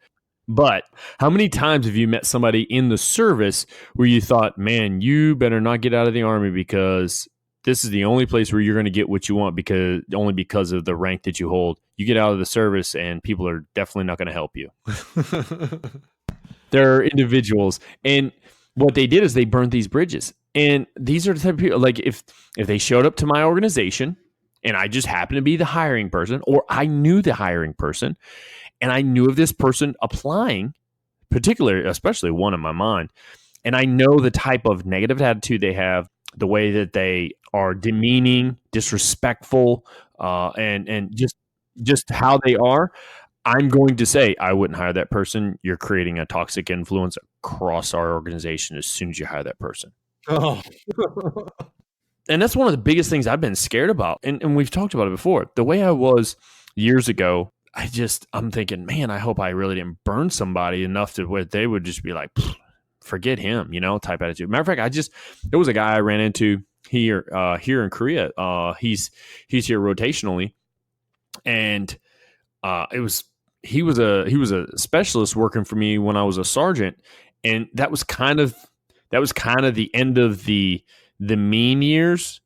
But how many times have you met somebody in the service where you thought, man, you better not get out of the Army because this is the only place where you're going to get what you want because of the rank that you hold. You get out of the service and people are definitely not going to help you. There are individuals, and what they did is they burned these bridges. And these are the type of people, like if they showed up to my organization and I just happened to be the hiring person, or I knew the hiring person and I knew of this person applying, especially one in my mind, and I know the type of negative attitude they have, the way that they are demeaning, disrespectful, and just how they are, I'm going to say I wouldn't hire that person. You're creating a toxic influence across our organization as soon as you hire that person. Oh. And that's one of the biggest things I've been scared about. And we've talked about it before. The way I was years ago, I'm thinking, man, I hope I really didn't burn somebody enough to where they would just be like, forget him, type attitude. Matter of fact, there was a guy I ran into here in Korea. He's here rotationally, and he was a specialist working for me when I was a sergeant, and that was kind of the end of the mean years.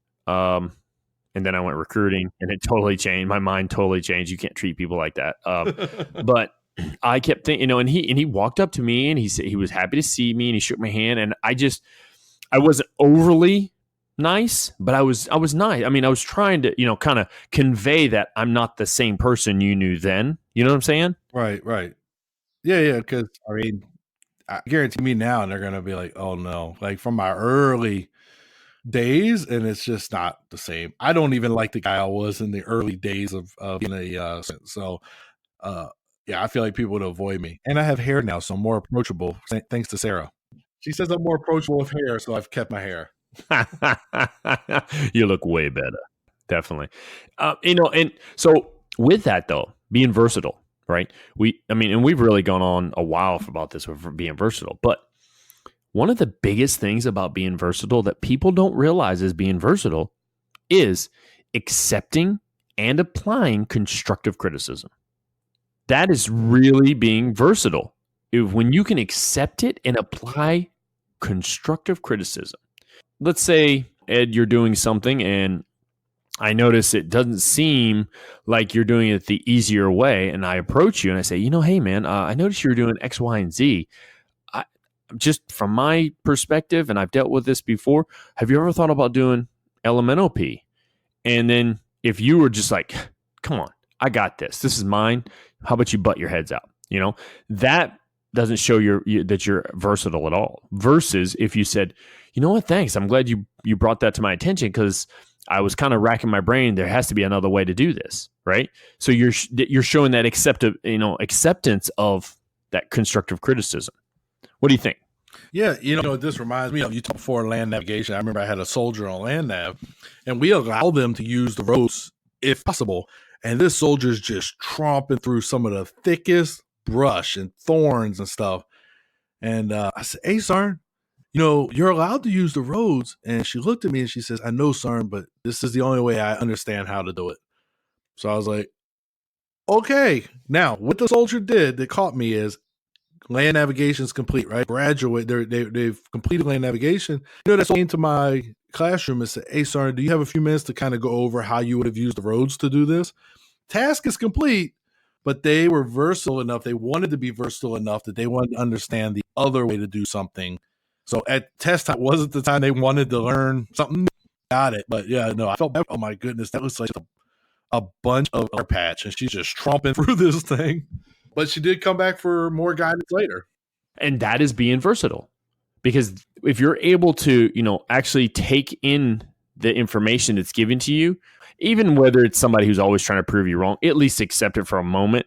And then I went recruiting, and it totally changed. My mind totally changed. You can't treat people like that. But I kept thinking, and he walked up to me and he said he was happy to see me and he shook my hand, and I wasn't overly nice, but I was nice. I mean, I was trying to, kind of convey that I'm not the same person you knew then. You know what I'm saying? Right. Yeah. Because I mean, I guarantee me now, and they're gonna be like, oh no, like from my early days, and it's just not the same. I don't even like the guy I was in the early days of being a yeah, I feel like people would avoid me, and I have hair now, so I'm more approachable thanks to Sarah. She says I'm more approachable with hair, so I've kept my hair. You look way better, definitely. And so with that though, being versatile, right? And we've really gone on a while about this with being versatile, but one of the biggest things about being versatile that people don't realize is being versatile is accepting and applying constructive criticism. That is really being versatile. When you can accept it and apply constructive criticism. Let's say, Ed, you're doing something and I notice it doesn't seem like you're doing it the easier way. And I approach you and I say, hey, man, I noticed you're doing X, Y, and Z. Just from my perspective, and I've dealt with this before, have you ever thought about doing LMNOP? And then if you were just like, come on, I got this. This is mine. How about you butt your heads out? That doesn't show that you're versatile at all. Versus if you said, you know what, thanks, I'm glad you brought that to my attention because I was kind of racking my brain. There has to be another way to do this, right? So you're showing that acceptance of that constructive criticism. What do you think? Yeah, this reminds me of, you talked before land navigation. I remember I had a soldier on land nav, and we allow them to use the roads if possible. And this soldier's just tromping through some of the thickest brush and thorns and stuff. And I said, "Hey, Sarn, you're allowed to use the roads." And she looked at me and she says, "I know, Sarn, but this is the only way I understand how to do it." So I was like, okay. Now, what the soldier did that caught me is land navigation is complete, right? Graduate, they've completed land navigation. That's into my classroom and said, "Hey, Sarn, do you have a few minutes to kind of go over how you would have used the roads to do this?" Task is complete, but they were versatile enough. They wanted to be versatile enough that they wanted to understand the other way to do something. So at test time wasn't the time they wanted to learn something. Got it. But yeah, no, I felt bad. Oh my goodness, that looks like a bunch of our patch, and she's just tromping through this thing. But she did come back for more guidance later. And that is being versatile. Because if you're able to, actually take in the information that's given to you, even whether it's somebody who's always trying to prove you wrong, at least accept it for a moment.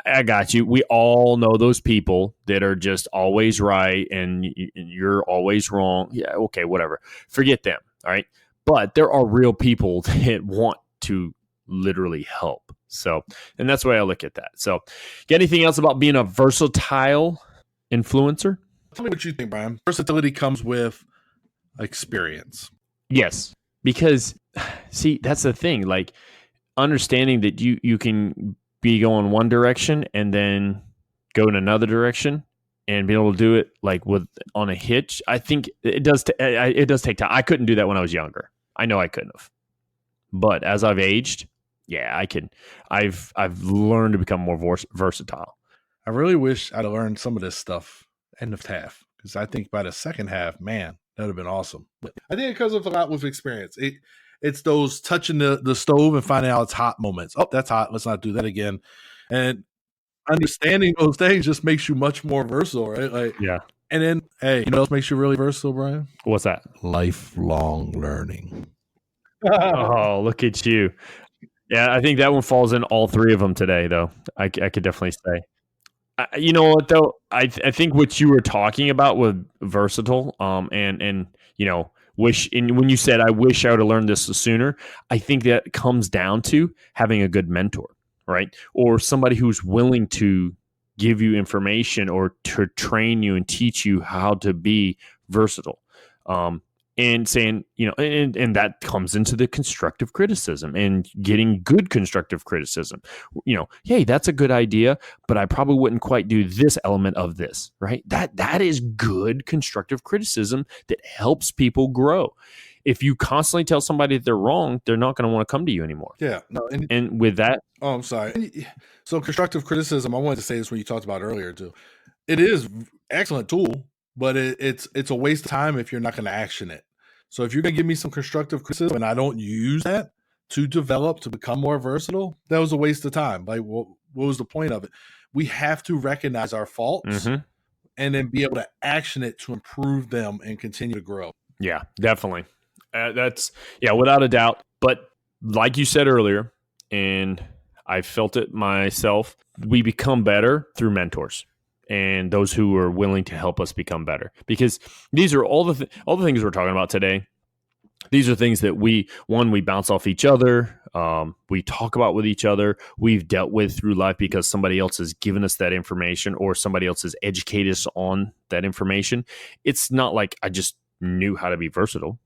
I got you. We all know those people that are just always right and you're always wrong. Yeah, okay, whatever. Forget them, all right? But there are real people that want to literally help. So, and that's the way I look at that. So, got anything else about being a versatile influencer? Tell me what you think, Brian. Versatility comes with experience. Yes, because see, that's the thing. Like understanding that you can be going one direction and then go in another direction and be able to do it like on a hitch. I think it does. It does take time. I couldn't do that when I was younger. I know I couldn't have, but as I've aged, yeah, I can. I've learned to become more versatile. I really wish I'd learned some of this stuff in the half, because I think by the second half, man, that would have been awesome. But I think it comes with a lot with experience. It's those touching the stove and finding out it's hot moments. Oh, that's hot. Let's not do that again. And understanding those things just makes you much more versatile, right? Like, yeah. And then, hey, you know what makes you really versatile, Brian? What's that? Lifelong learning. Oh, look at you. Yeah, I think that one falls in all three of them today, though. I could definitely say. You know what, though? I think what you were talking about with versatile, and wish. And when you said, "I wish I would have learned this sooner," I think that comes down to having a good mentor, right? Or somebody who's willing to give you information or to train you and teach you how to be versatile. And saying, and that comes into the constructive criticism and getting good constructive criticism. Hey, that's a good idea, but I probably wouldn't quite do this element of this, right? That is good constructive criticism that helps people grow. If you constantly tell somebody that they're wrong, they're not going to want to come to you anymore. Yeah. No, and with that, oh, I'm sorry. So constructive criticism, I wanted to say this when you talked about earlier too. It is an excellent tool, but it's a waste of time if you're not going to action it. So if you're going to give me some constructive criticism and I don't use that to develop, to become more versatile, that was a waste of time. Like, what was the point of it? We have to recognize our faults and then be able to action it to improve them and continue to grow. Yeah, definitely. That's without a doubt. But like you said earlier, and I felt it myself, we become better through mentors and those who are willing to help us become better. Because these are all the things we're talking about today. These are things that we bounce off each other. We talk about with each other. We've dealt with through life because somebody else has given us that information or somebody else has educated us on that information. It's not like I just knew how to be versatile.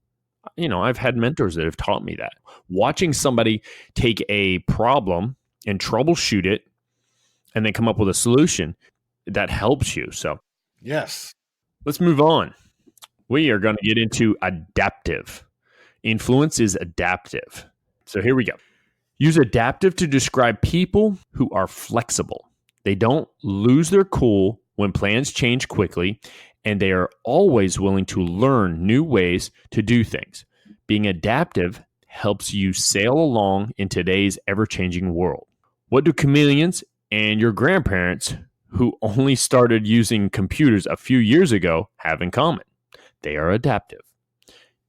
I've had mentors that have taught me that. Watching somebody take a problem and troubleshoot it and then come up with a solution, that helps you. So, yes. Let's move on. We are going to get into adaptive. Influence is adaptive. So here we go. Use adaptive to describe people who are flexible. They don't lose their cool when plans change quickly, and they are always willing to learn new ways to do things. Being adaptive helps you sail along in today's ever-changing world. What do chameleons and your grandparents who only started using computers a few years ago have in common? They are adaptive.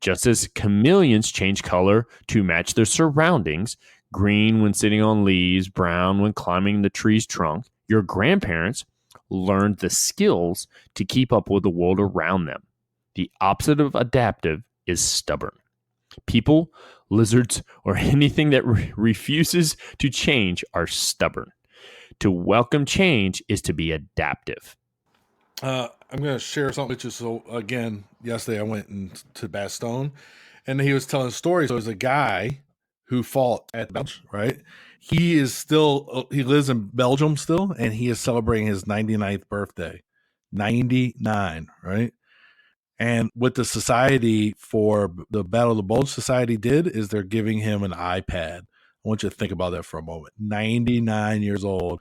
Just as chameleons change color to match their surroundings, green when sitting on leaves, brown when climbing the tree's trunk, your grandparents learned the skills to keep up with the world around them. The opposite of adaptive is stubborn. People, lizards, or anything that refuses to change are stubborn. To welcome change is to be adaptive. I'm going to share something with you. So again, yesterday I went to Bastogne, and he was telling stories. So there's a guy who fought at Belgium, right? He lives in Belgium still, and he is celebrating his 99th birthday. 99, right? And what the Society for the Battle of the Bulge Society did is they're giving him an iPad. I want you to think about that for a moment. 99 years old,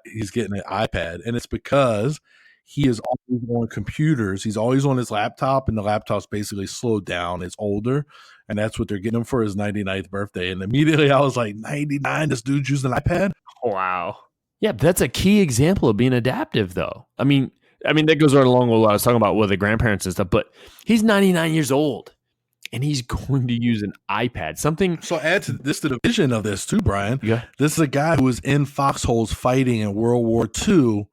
he's getting an iPad, and it's because he is always on computers. He's always on his laptop, and the laptop's basically slowed down. It's older, and that's what they're getting him for his 99th birthday. And immediately I was like, 99, this dude's using an iPad? Wow. Yeah, that's a key example of being adaptive, though. I mean, that goes right along with what I was talking about with the grandparents and stuff, but he's 99 years old, and he's going to use an iPad. So add to the vision of this too, Brian. Yeah. This is a guy who was in foxholes fighting in World War II,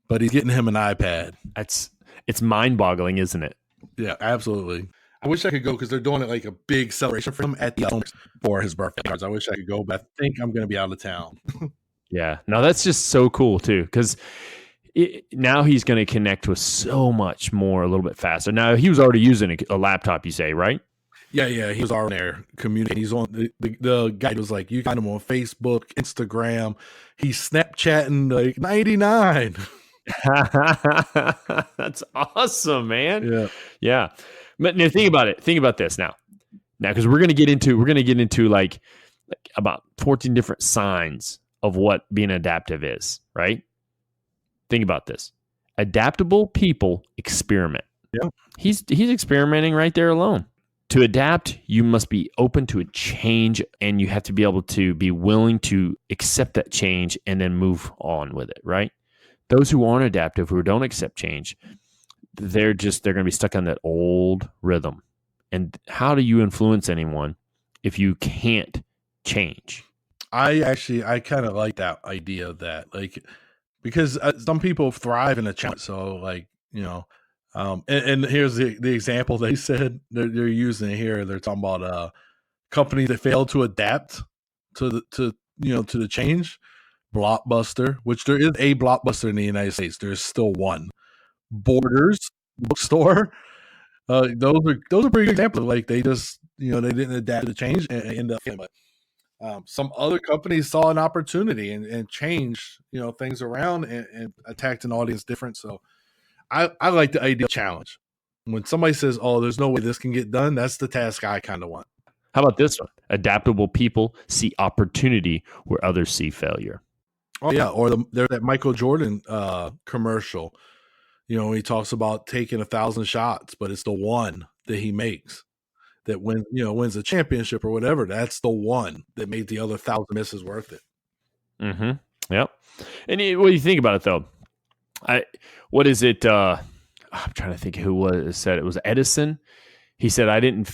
but he's getting him an iPad. It's mind-boggling, isn't it? Yeah, absolutely. I wish I could go because they're doing it like a big celebration for him at the for his birthday cards. I wish I could go, but I think I'm going to be out of town. Yeah. No, that's just so cool too, because now he's going to connect with so much more a little bit faster. Now, he was already using a laptop, you say, right? Yeah, he was already there communicating. He's on the guy was like, you got him on Facebook, Instagram. He's Snapchatting like 99. That's awesome, man. Yeah. But now think about it. Think about this now, because we're gonna get into like about 14 different signs of what being adaptive is, right? Think about this. Adaptable people experiment. Yeah. He's experimenting right there alone. To adapt, you must be open to a change, and you have to be able to be willing to accept that change and then move on with it, right? Those who aren't adaptive, who don't accept change, they're going to be stuck on that old rhythm. And how do you influence anyone if you can't change? I kind of like that idea of that, like, because some people thrive in a challenge. So like, and here's the example they said they're using here. They're talking about companies that fail to adapt to the change. Blockbuster, which there is a Blockbuster in the United States. There's still one. Borders bookstore. Those are pretty good examples. Like they just they didn't adapt to change and end up. But some other companies saw an opportunity and changed things around and attacked an audience different. So I like the idea of challenge. When somebody says, "Oh, there's no way this can get done," that's the task I kind of want. How about this one? Adaptable people see opportunity where others see failure. Oh yeah, or there's that Michael Jordan commercial. He talks about taking 1,000 shots, but it's the one that he makes that wins the championship or whatever. That's the one that made the other 1,000 misses worth it. Mm-hmm. Yep. And what do you think about it though? What is it? I'm trying to think who said it was Edison. He said, I didn't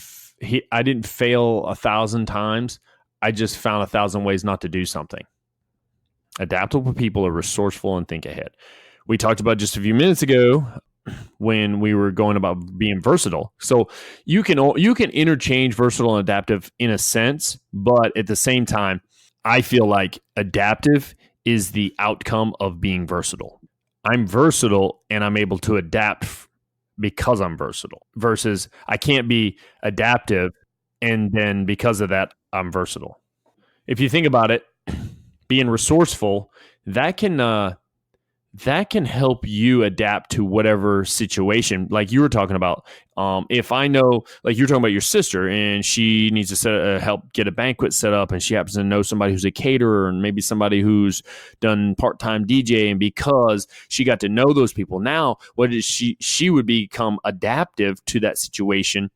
fail 1,000 times. I just found 1,000 ways not to do something. Adaptable people are resourceful and think ahead. We talked about just a few minutes ago when we were going about being versatile. So you can interchange versatile and adaptive in a sense, but at the same time, I feel like adaptive is the outcome of being versatile. I'm versatile and I'm able to adapt because I'm versatile versus I can't be adaptive and then because of that, I'm versatile. If you think about it, being resourceful, that can help you adapt to whatever situation. Like you were talking about, if I know, like you're talking about your sister, and she needs to help get a banquet set up, and she happens to know somebody who's a caterer, and maybe somebody who's done part-time DJ, and because she got to know those people, now what is she would become adaptive to that situation,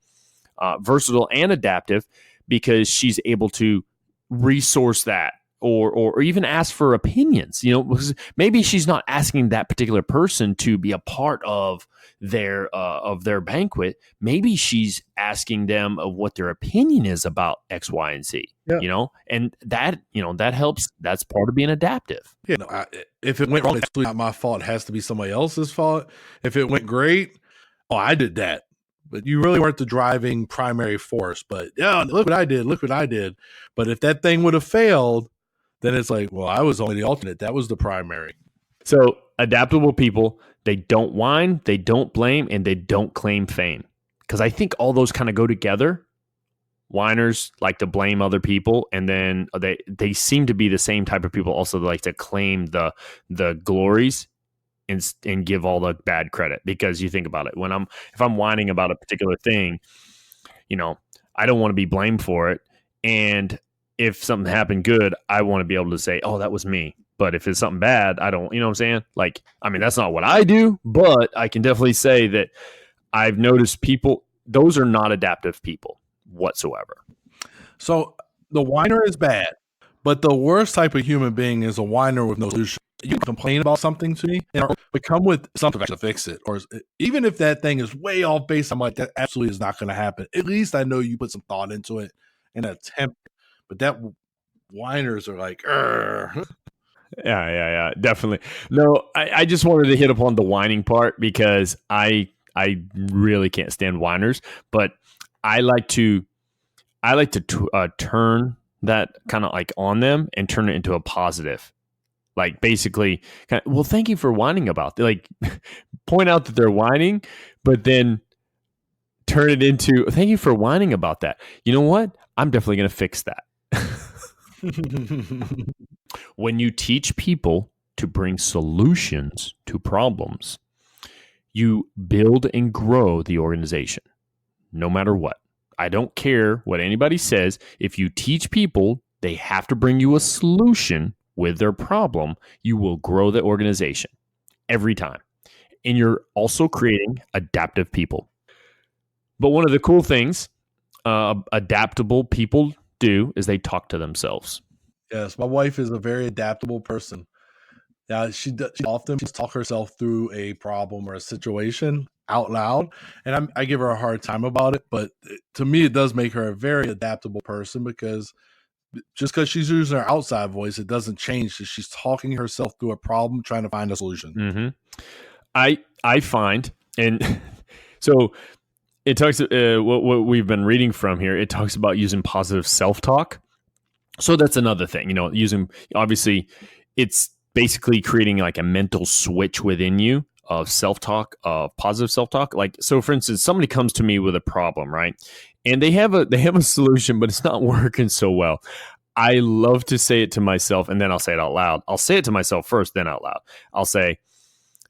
versatile and adaptive, because she's able to resource that. or even ask for opinions. Because maybe she's not asking that particular person to be a part of their banquet. Maybe she's asking them of what their opinion is about X, Y, and Z. Yeah. And that helps. That's part of being adaptive. Yeah, no, if it went wrong, it's not my fault. It has to be somebody else's fault. If it went great, I did that. But you really weren't the driving primary force. But yeah, look what I did. Look what I did. But if that thing would have failed, then it's like, well, I was only the alternate. That was the primary. So adaptable people, they don't whine, they don't blame, and they don't claim fame. Because I think all those kind of go together. Whiners like to blame other people, and then they seem to be the same type of people also that like to claim the glories and give all the bad credit. Because you think about it, if I'm whining about a particular thing, I don't want to be blamed for it. And if something happened good, I want to be able to say, oh, that was me. But if it's something bad, I don't, you know what I'm saying? That's not what I do, but I can definitely say that I've noticed people, those are not adaptive people whatsoever. So the whiner is bad, but the worst type of human being is a whiner with no solution. You can complain about something to me and come with something to fix it. Or even if that thing is way off base, I'm like, that absolutely is not going to happen. At least I know you put some thought into it and attempt. But that whiners are like, Yeah, definitely. No, I just wanted to hit upon the whining part because I really can't stand whiners, but I like to turn that kind of like on them and turn it into a positive. Like basically, well, thank you for whining about it. Like point out that they're whining, but then turn it into thank you for whining about that. You know what? I'm definitely going to fix that. When you teach people to bring solutions to problems, you build and grow the organization, no matter what. I don't care what anybody says. If you teach people they have to bring you a solution with their problem, you will grow the organization every time. And you're also creating adaptive people. But one of the cool things adaptable people do is they talk to themselves. Yes, my wife is a very adaptable person. Yeah, she often just talk herself through a problem or a situation out loud, and I give her a hard time about it. But to me, it does make her a very adaptable person because just because she's using her outside voice, it doesn't change that she's talking herself through a problem, trying to find a solution. Mm-hmm. I find, and so it talks what we've been reading from here. It talks about using positive self-talk. So that's another thing, using, obviously it's basically creating like a mental switch within you of self-talk, of positive self-talk. Like, so for instance, somebody comes to me with a problem, right? And they have a solution, but it's not working so well. I love to say it to myself and then I'll say it out loud. I'll say it to myself first, then out loud. I'll say,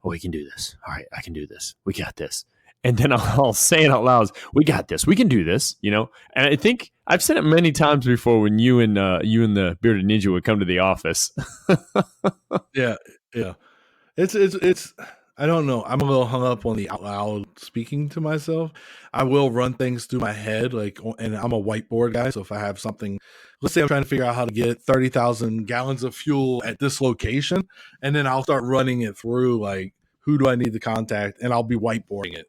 oh, we can do this. All right, I can do this. We got this. And then I'll say it out loud. We got this. We can do this, And I think I've said it many times before when you and the Bearded Ninja would come to the office. Yeah. It's. I don't know. I'm a little hung up on the out loud speaking to myself. I will run things through my head, and I'm a whiteboard guy. So if I have something, let's say I'm trying to figure out how to get 30,000 gallons of fuel at this location, and then I'll start running it through, like, who do I need to contact? And I'll be whiteboarding it,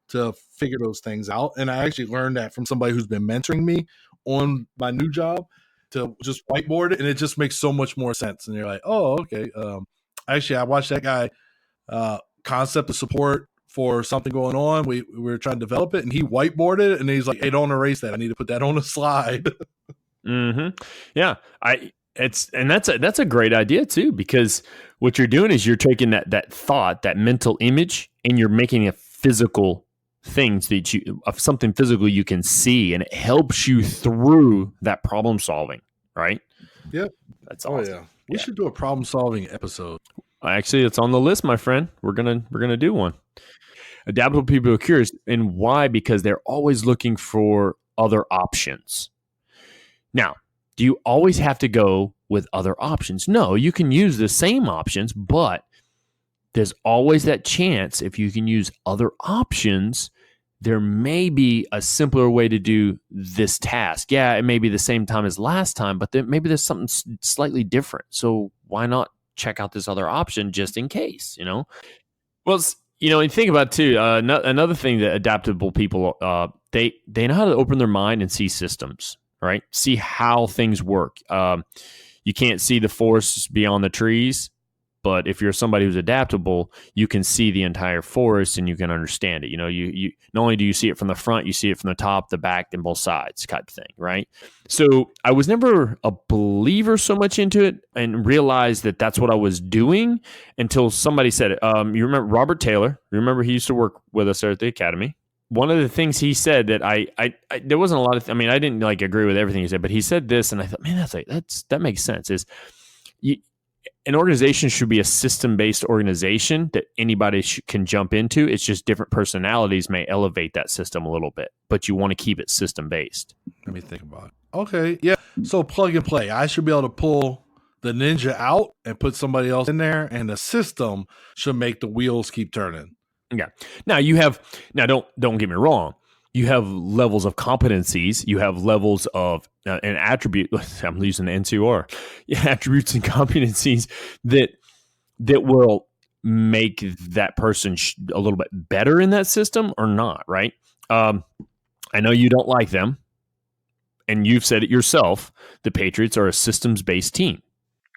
to figure those things out. And I actually learned that from somebody who's been mentoring me on my new job, to just whiteboard it. And it just makes so much more sense. And you're like, oh, okay. Actually, I watched that guy concept of support for something going on. We were trying to develop it, and he whiteboarded it, and he's like, hey, don't erase that. I need to put that on a slide. Mm-hmm. Yeah. That's a great idea too, because what you're doing is you're taking that thought, that mental image, and you're making a physical things of something physical you can see, and it helps you through that problem solving, right? Yep. That's awesome. Oh yeah. We should do a problem solving episode. Actually, it's on the list, my friend. We're gonna do one. Adaptable people are curious, and why? Because they're always looking for other options. Now, do you always have to go with other options? No, you can use the same options, but there's always that chance if you can use other options there may be a simpler way to do this task. Yeah, it may be the same time as last time, but maybe there's something slightly different. So why not check out this other option just in case, Well, and think about it too. Another thing that adaptable people, they know how to open their mind and see systems, right? See how things work. You can't see the forest beyond the trees, but if you're somebody who's adaptable, you can see the entire forest and you can understand it. You not only do you see it from the front, you see it from the top, the back, and both sides, type of thing, right? So I was never a believer so much into it and realized that that's what I was doing until somebody said it. You remember Robert Taylor? Remember he used to work with us there at the academy. One of the things he said that I there wasn't a lot of. I mean, I didn't agree with everything he said, but he said this, and I thought, man, that makes sense. Is an organization should be a system-based organization that anybody can jump into. It's just different personalities may elevate that system a little bit, but you want to keep it system-based. Let me think about it. Okay, yeah. So plug and play. I should be able to pull the ninja out and put somebody else in there, and the system should make the wheels keep turning. Yeah. Now don't get me wrong. You have levels of competencies. You have levels of an attribute. I'm using the N2R. Attributes and competencies that will make that person a little bit better in that system or not, right? I know you don't like them, and you've said it yourself. The Patriots are a systems-based team.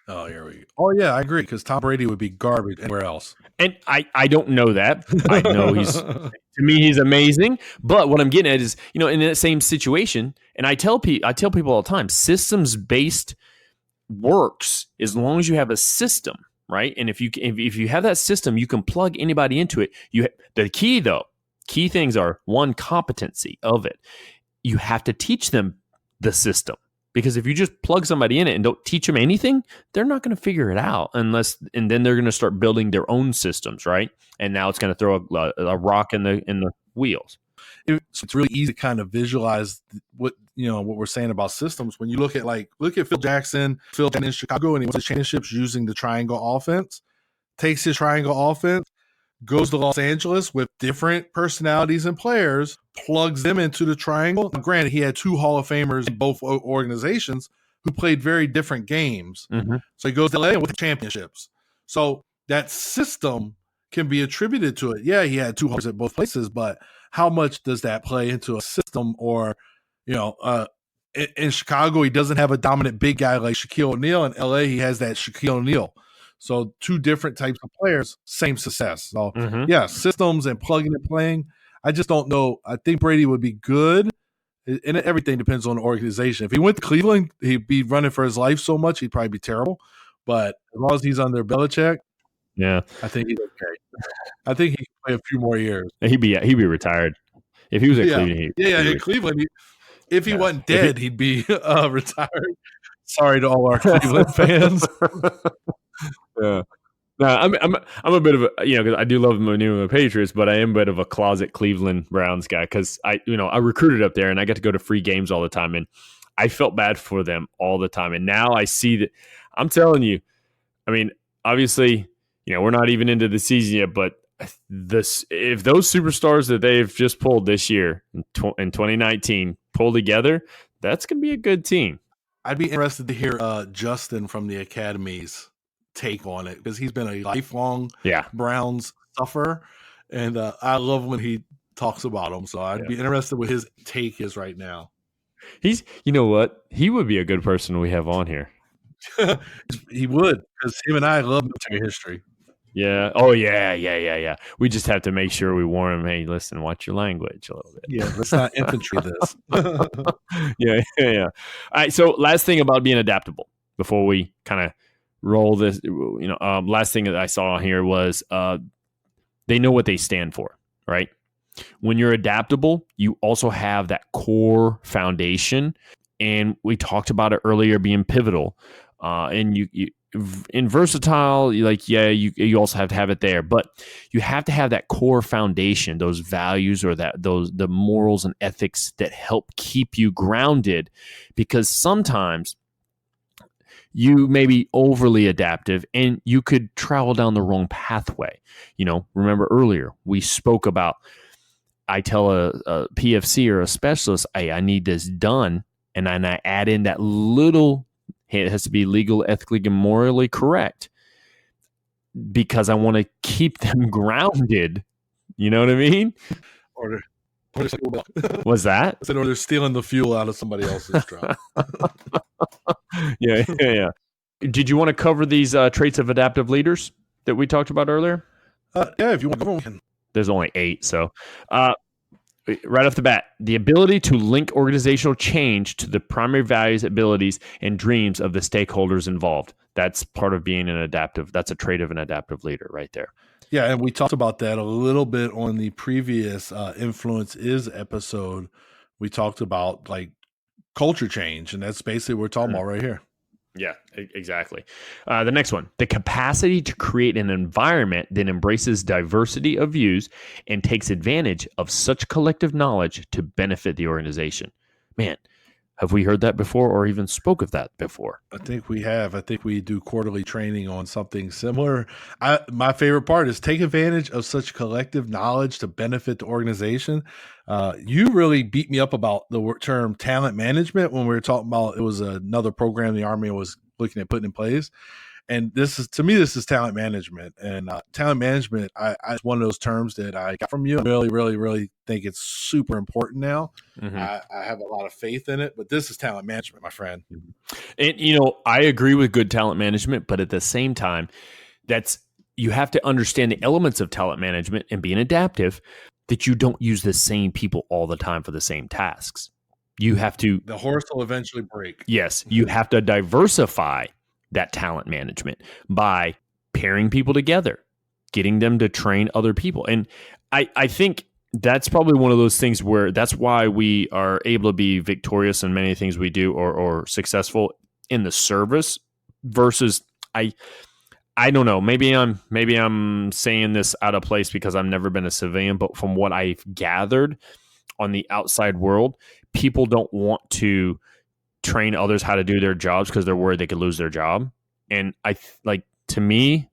Oh, here we go. Oh, yeah, I agree, because Tom Brady would be garbage anywhere else. And I don't know that. I know to me, he's amazing. But what I'm getting at is, in that same situation, and I tell people all the time, systems-based works as long as you have a system, right? And if you have that system, you can plug anybody into it. The key things are, one, competency of it. You have to teach them the system. Because if you just plug somebody in it and don't teach them anything, they're not going to figure it out and then they're going to start building their own systems, right? And now it's going to throw a rock in the wheels. It's really easy to kind of visualize what we're saying about systems. When you look at Phil Jackson in Chicago, and he wins the championships using the triangle offense, takes his triangle offense, goes to Los Angeles with different personalities and players, plugs them into the triangle. Now, granted, he had two Hall of Famers in both organizations who played very different games. Mm-hmm. So he goes to LA with the championships. So that system can be attributed to it. Yeah, he had two Hall of Famers at both places, but how much does that play into a system? Or, in Chicago, he doesn't have a dominant big guy like Shaquille O'Neal. In LA, he has that Shaquille O'Neal. So two different types of players, same success. So yeah, systems and plugging and playing. I just don't know. I think Brady would be good, and everything depends on the organization. If he went to Cleveland, he'd be running for his life so much, he'd probably be terrible. But as long as he's under Belichick, yeah, I think he's okay. I think he can play a few more years. He'd be retired if he was at Cleveland. In Cleveland, if he wasn't dead, he'd be retired. Sorry to all our Cleveland fans. Yeah. No, I'm a bit of a, because I do love the New England Patriots, but I am a bit of a closet Cleveland Browns guy because I recruited up there and I got to go to free games all the time, and I felt bad for them all the time. And now I see that. I'm telling you, I mean, obviously, we're not even into the season yet, but if those superstars that they've just pulled this year in 2019 pull together, that's going to be a good team. I'd be interested to hear Justin from the Academy's take on it, because he's been a lifelong Browns sufferer, and I love when he talks about them. So I'd be interested what his take is right now. You know what? He would be a good person we have on here. He would, because him and I love military history. Yeah. Oh, yeah. We just have to make sure we warn him, hey, listen, watch your language a little bit. Yeah, let's not infantry this. Yeah. All right, so last thing about being adaptable before we kind of roll this, last thing that I saw here was they know what they stand for, right? When you're adaptable, you also have that core foundation, and we talked about it earlier being pivotal, and you in versatile, you also have to have it there, but you have to have that core foundation, those values or the morals and ethics that help keep you grounded, because sometimes you may be overly adaptive and you could travel down the wrong pathway. Remember earlier we spoke about I tell a PFC or a specialist, hey, I need this done. And then I add in that little, hey, it has to be legal, ethically, and morally correct because I want to keep them grounded. You know what I mean? Or they're What's that? or they're stealing the fuel out of somebody else's truck. Yeah. Did you want to cover these traits of adaptive leaders that we talked about earlier? Yeah, if you want to go on. There's only 8, so right off the bat, the ability to link organizational change to the primary values, abilities, and dreams of the stakeholders involved. That's part of being an adaptive. That's a trait of an adaptive leader right there. Yeah, and we talked about that a little bit on the previous Influence Is episode. We talked about like culture change, and that's basically what we're talking about right here. Yeah, exactly. The next one, the capacity to create an environment that embraces diversity of views and takes advantage of such collective knowledge to benefit the organization. Man, have we heard that before or even spoke of that before? I think we have. I think we do quarterly training on something similar. My favorite part is take advantage of such collective knowledge to benefit the organization. You really beat me up about the term talent management when we were talking about it was another program the Army was looking at putting in place. And this is, to me, this is talent management. And talent management, it's one of those terms that I got from you. I really, really, really think it's super important now. Mm-hmm. I have a lot of faith in it, but this is talent management, my friend. And, I agree with good talent management, but at the same time, you have to understand the elements of talent management and being adaptive, that you don't use the same people all the time for the same tasks. You have to. The horse will eventually break. Yes, you have to diversify that talent management by pairing people together, getting them to train other people. And I think that's probably one of those things where that's why we are able to be victorious in many things we do or successful in the service versus I don't know. Maybe I'm saying this out of place because I've never been a civilian, but from what I've gathered on the outside world, people don't want to train others how to do their jobs because they're worried they could lose their job. And to me,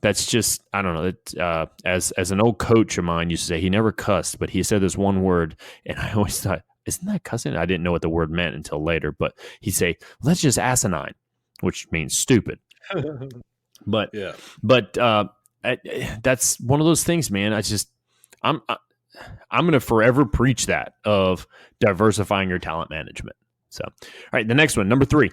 that's just, I don't know. As an old coach of mine used to say, he never cussed, but he said this one word, and I always thought, isn't that cussing? I didn't know what the word meant until later, but he'd say, let's just asinine, which means stupid. But yeah, that's one of those things, man. I'm going to forever preach that of diversifying your talent management. So, all right, the next one, number 3,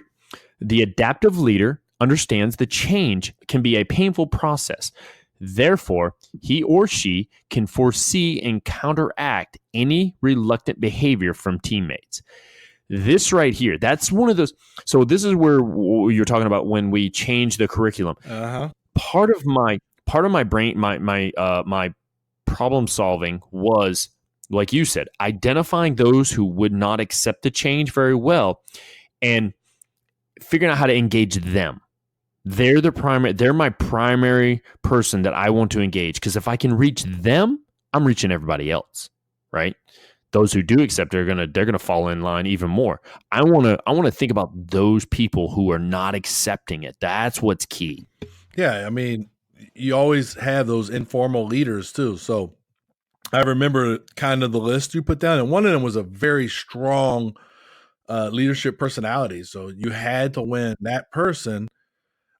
the adaptive leader understands that change can be a painful process. Therefore, he or she can foresee and counteract any reluctant behavior from teammates. This right here, that's one of those. So this is where you're talking about when we change the curriculum. Part of my brain, my problem solving was, like you said, identifying those who would not accept the change very well and figuring out how to engage them. They're my primary person that I want to engage, because if I can reach them, I'm reaching everybody else, right? Those who do accept it, they're gonna fall in line even more. I want to think about those people who are not accepting it. That's what's key. Yeah, I mean, you always have those informal leaders too. So I remember kind of the list you put down, and one of them was a very strong leadership personality. So you had to win that person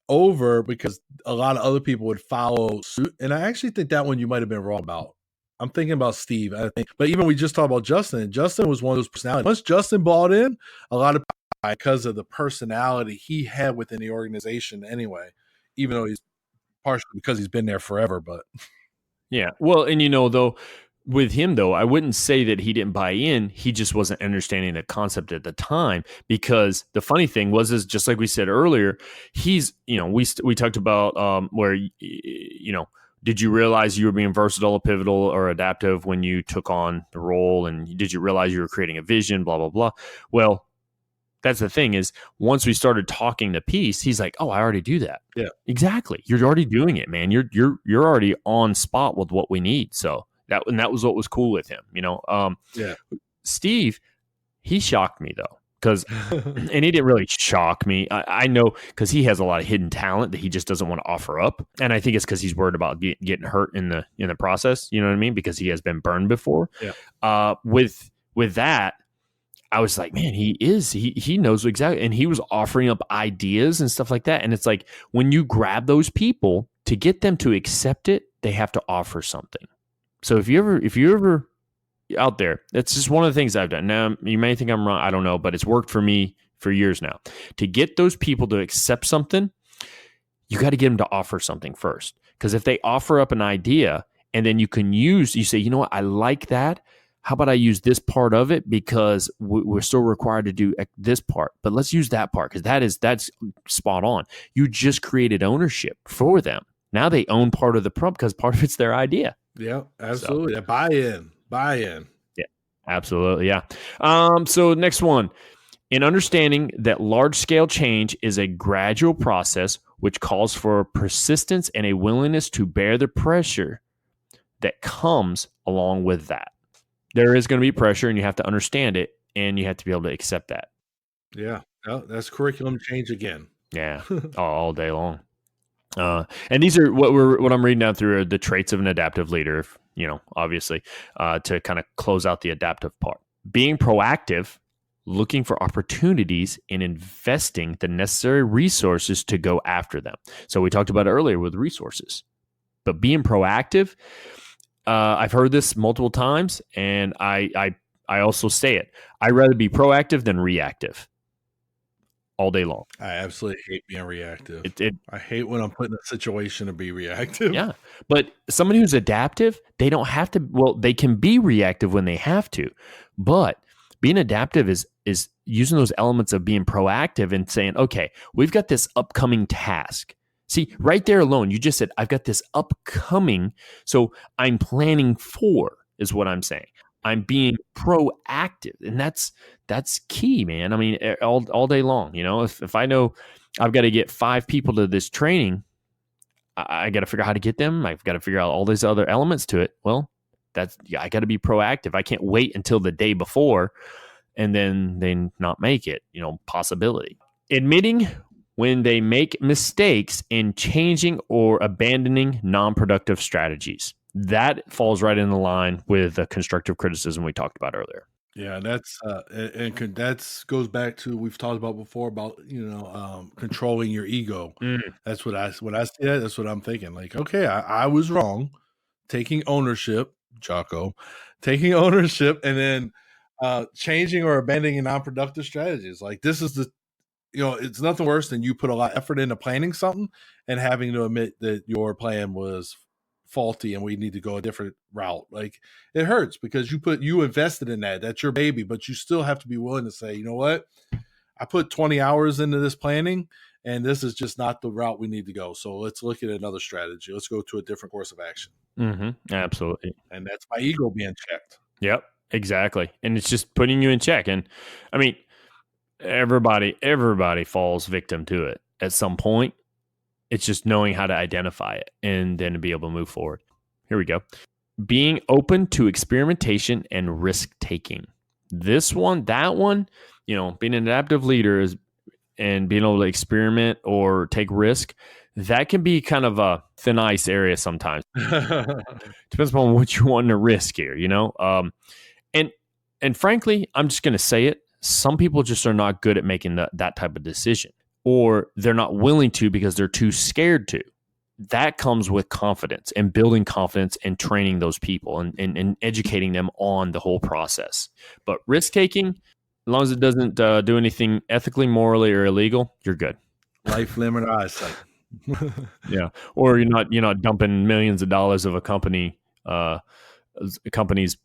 over because a lot of other people would follow suit. And I actually think that one you might have been wrong about. I'm thinking about Steve, I think. But even we just talked about Justin. Justin was one of those personalities. Once Justin bought in, a lot of people, because of the personality he had within the organization anyway, even though he's partially because he's been there forever. But yeah, well, and though, with him, though, I wouldn't say that he didn't buy in. He just wasn't understanding the concept at the time, because the funny thing is just like we said earlier, he's, we talked about where, did you realize you were being versatile, pivotal, or adaptive when you took on the role? And did you realize you were creating a vision, blah, blah, blah? Well, that's the thing is, once we started talking the piece, he's like, oh, I already do that. Yeah, exactly. You're already doing it, man. You're already on spot with what we need. So that was what was cool with him, Yeah. Steve, he shocked me though, because, and he didn't really shock me. I know because he has a lot of hidden talent that he just doesn't want to offer up, and I think it's because he's worried about getting hurt in the process. You know what I mean? Because he has been burned before. Yeah. With that, I was like, man, he knows exactly, and he was offering up ideas and stuff like that. And it's like when you grab those people to get them to accept it, they have to offer something. So if you ever out there, that's just one of the things I've done. Now you may think I'm wrong, I don't know, but it's worked for me for years now. To get those people to accept something, you got to get them to offer something first. Because if they offer up an idea and then you say, you know what, I like that. How about I use this part of it because we're still required to do this part, but let's use that part because that's spot on. You just created ownership for them. Now they own part of the problem because part of it's their idea. Yeah, absolutely. So, buy-in. Yeah, absolutely. Yeah. So next one, in understanding that large-scale change is a gradual process which calls for persistence and a willingness to bear the pressure that comes along with that. There is going to be pressure and you have to understand it and you have to be able to accept that. Yeah. Oh, that's curriculum change again. Yeah. all day long. And these are what I'm reading down through are the traits of an adaptive leader, obviously, to kind of close out the adaptive part. Being proactive, looking for opportunities and investing the necessary resources to go after them. So we talked about it earlier with resources, but being proactive, I've heard this multiple times, and I also say it. I'd rather be proactive than reactive all day long. I absolutely hate being reactive. I hate when I'm put in a situation to be reactive. Yeah, but somebody who's adaptive, they don't have to. Well, they can be reactive when they have to, but being adaptive is using those elements of being proactive and saying, okay, we've got this upcoming task. See, right there alone, you just said, I've got this upcoming, so I'm planning for, is what I'm saying. I'm being proactive, and that's key, man. I mean, all day long, if I know I've got to get 5 people to this training, I got to figure out how to get them. I've got to figure out all these other elements to it. Well, I got to be proactive. I can't wait until the day before and then they not make it, possibility. Admitting when they make mistakes in changing or abandoning non-productive strategies. That falls right in the line with the constructive criticism we talked about earlier. Yeah, that's and that's goes back to we've talked about before about controlling your ego. That's what I see that. That's what I'm thinking. Like, okay, I was wrong, taking ownership, Jocko, taking ownership, and then changing or abandoning non-productive strategies. Like this is it's nothing worse than you put a lot of effort into planning something and having to admit that your plan was faulty and we need to go a different route. Like it hurts because you invested in that. That's your baby, but you still have to be willing to say, you know what? I put 20 hours into this planning and this is just not the route we need to go. So let's look at another strategy. Let's go to a different course of action. Mm-hmm. Absolutely. And that's my ego being checked. Yep, exactly. And it's just putting you in check. And I mean, everybody falls victim to it at some point. It's just knowing how to identify it and then to be able to move forward. Here we go. Being open to experimentation and risk taking. That one, being an adaptive leader and being able to experiment or take risk, that can be kind of a thin ice area sometimes. Depends upon what you want to risk here, And frankly, I'm just going to say it. Some people just are not good at making that type of decision, or they're not willing to because they're too scared to. That comes with confidence and building confidence and training those people and educating them on the whole process. But risk-taking, as long as it doesn't do anything ethically, morally, or illegal, you're good. Life, limit, eyesight. Yeah. Or you're not dumping millions of dollars of a company's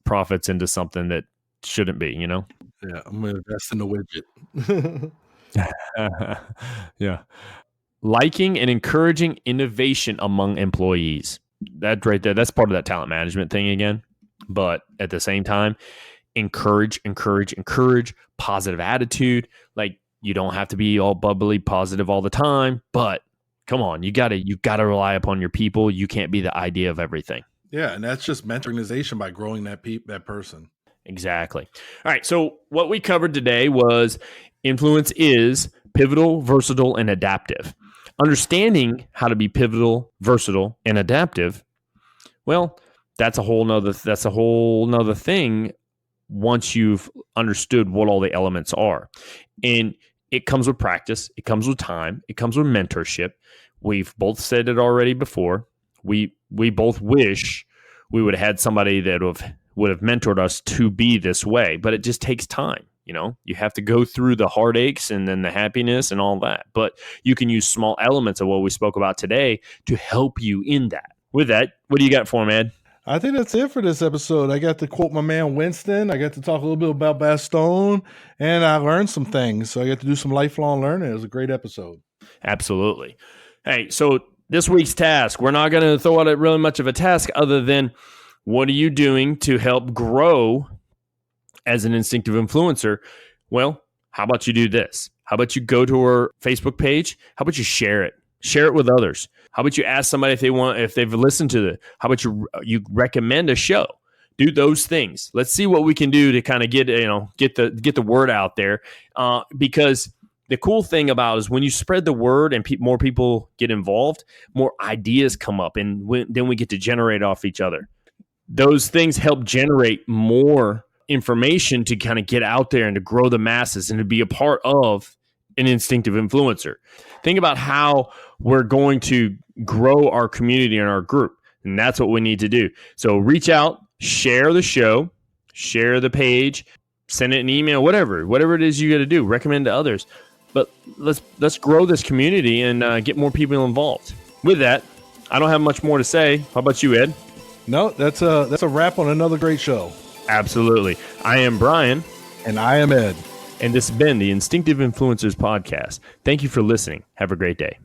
profits into something that shouldn't be, Yeah, I'm going to invest in the widget. Yeah. Liking and encouraging innovation among employees. That right there, that's part of that talent management thing again. But at the same time, encourage, positive attitude. Like you don't have to be all bubbly positive all the time, but come on, you gotta rely upon your people. You can't be the idea of everything. Yeah, and that's just mental organization by growing that person. Exactly. All right. So what we covered today was Influence is pivotal, versatile, and adaptive. Understanding how to be pivotal, versatile, and adaptive, well, that's a whole nother thing once you've understood what all the elements are. And it comes with practice, it comes with time, it comes with mentorship. We've both said it already before. We both wish we would have had somebody that would have mentored us to be this way, but it just takes time. You have to go through the heartaches and then the happiness and all that. But you can use small elements of what we spoke about today to help you in that. With that, what do you got for him, Ed? I think that's it for this episode. I got to quote my man Winston. I got to talk a little bit about Bastogne, and I learned some things. So I got to do some lifelong learning. It was a great episode. Absolutely. Hey, so this week's task, we're not going to throw out really much of a task other than what are you doing to help grow as an instinctive influencer? Well, how about you do this? How about you go to our Facebook page? How about you share it? Share it with others. How about you ask somebody if they've listened to it? How about you recommend a show? Do those things. Let's see what we can do to kind of get the word out there. Because the cool thing about is when you spread the word and more people get involved, more ideas come up, and then we get to generate off each other. Those things help generate more information to kind of get out there and to grow the masses and to be a part of an instinctive influencer. Think about how we're going to grow our community and our group. And that's what we need to do. So reach out, share the show, share the page, send it an email, whatever it is you got to do, recommend to others. But let's grow this community and get more people involved. With that, I don't have much more to say. How about you, Ed? No, that's a wrap on another great show. Absolutely. I am Brian. And I am Ed. And this has been the Instinctive Influencers Podcast. Thank you for listening. Have a great day.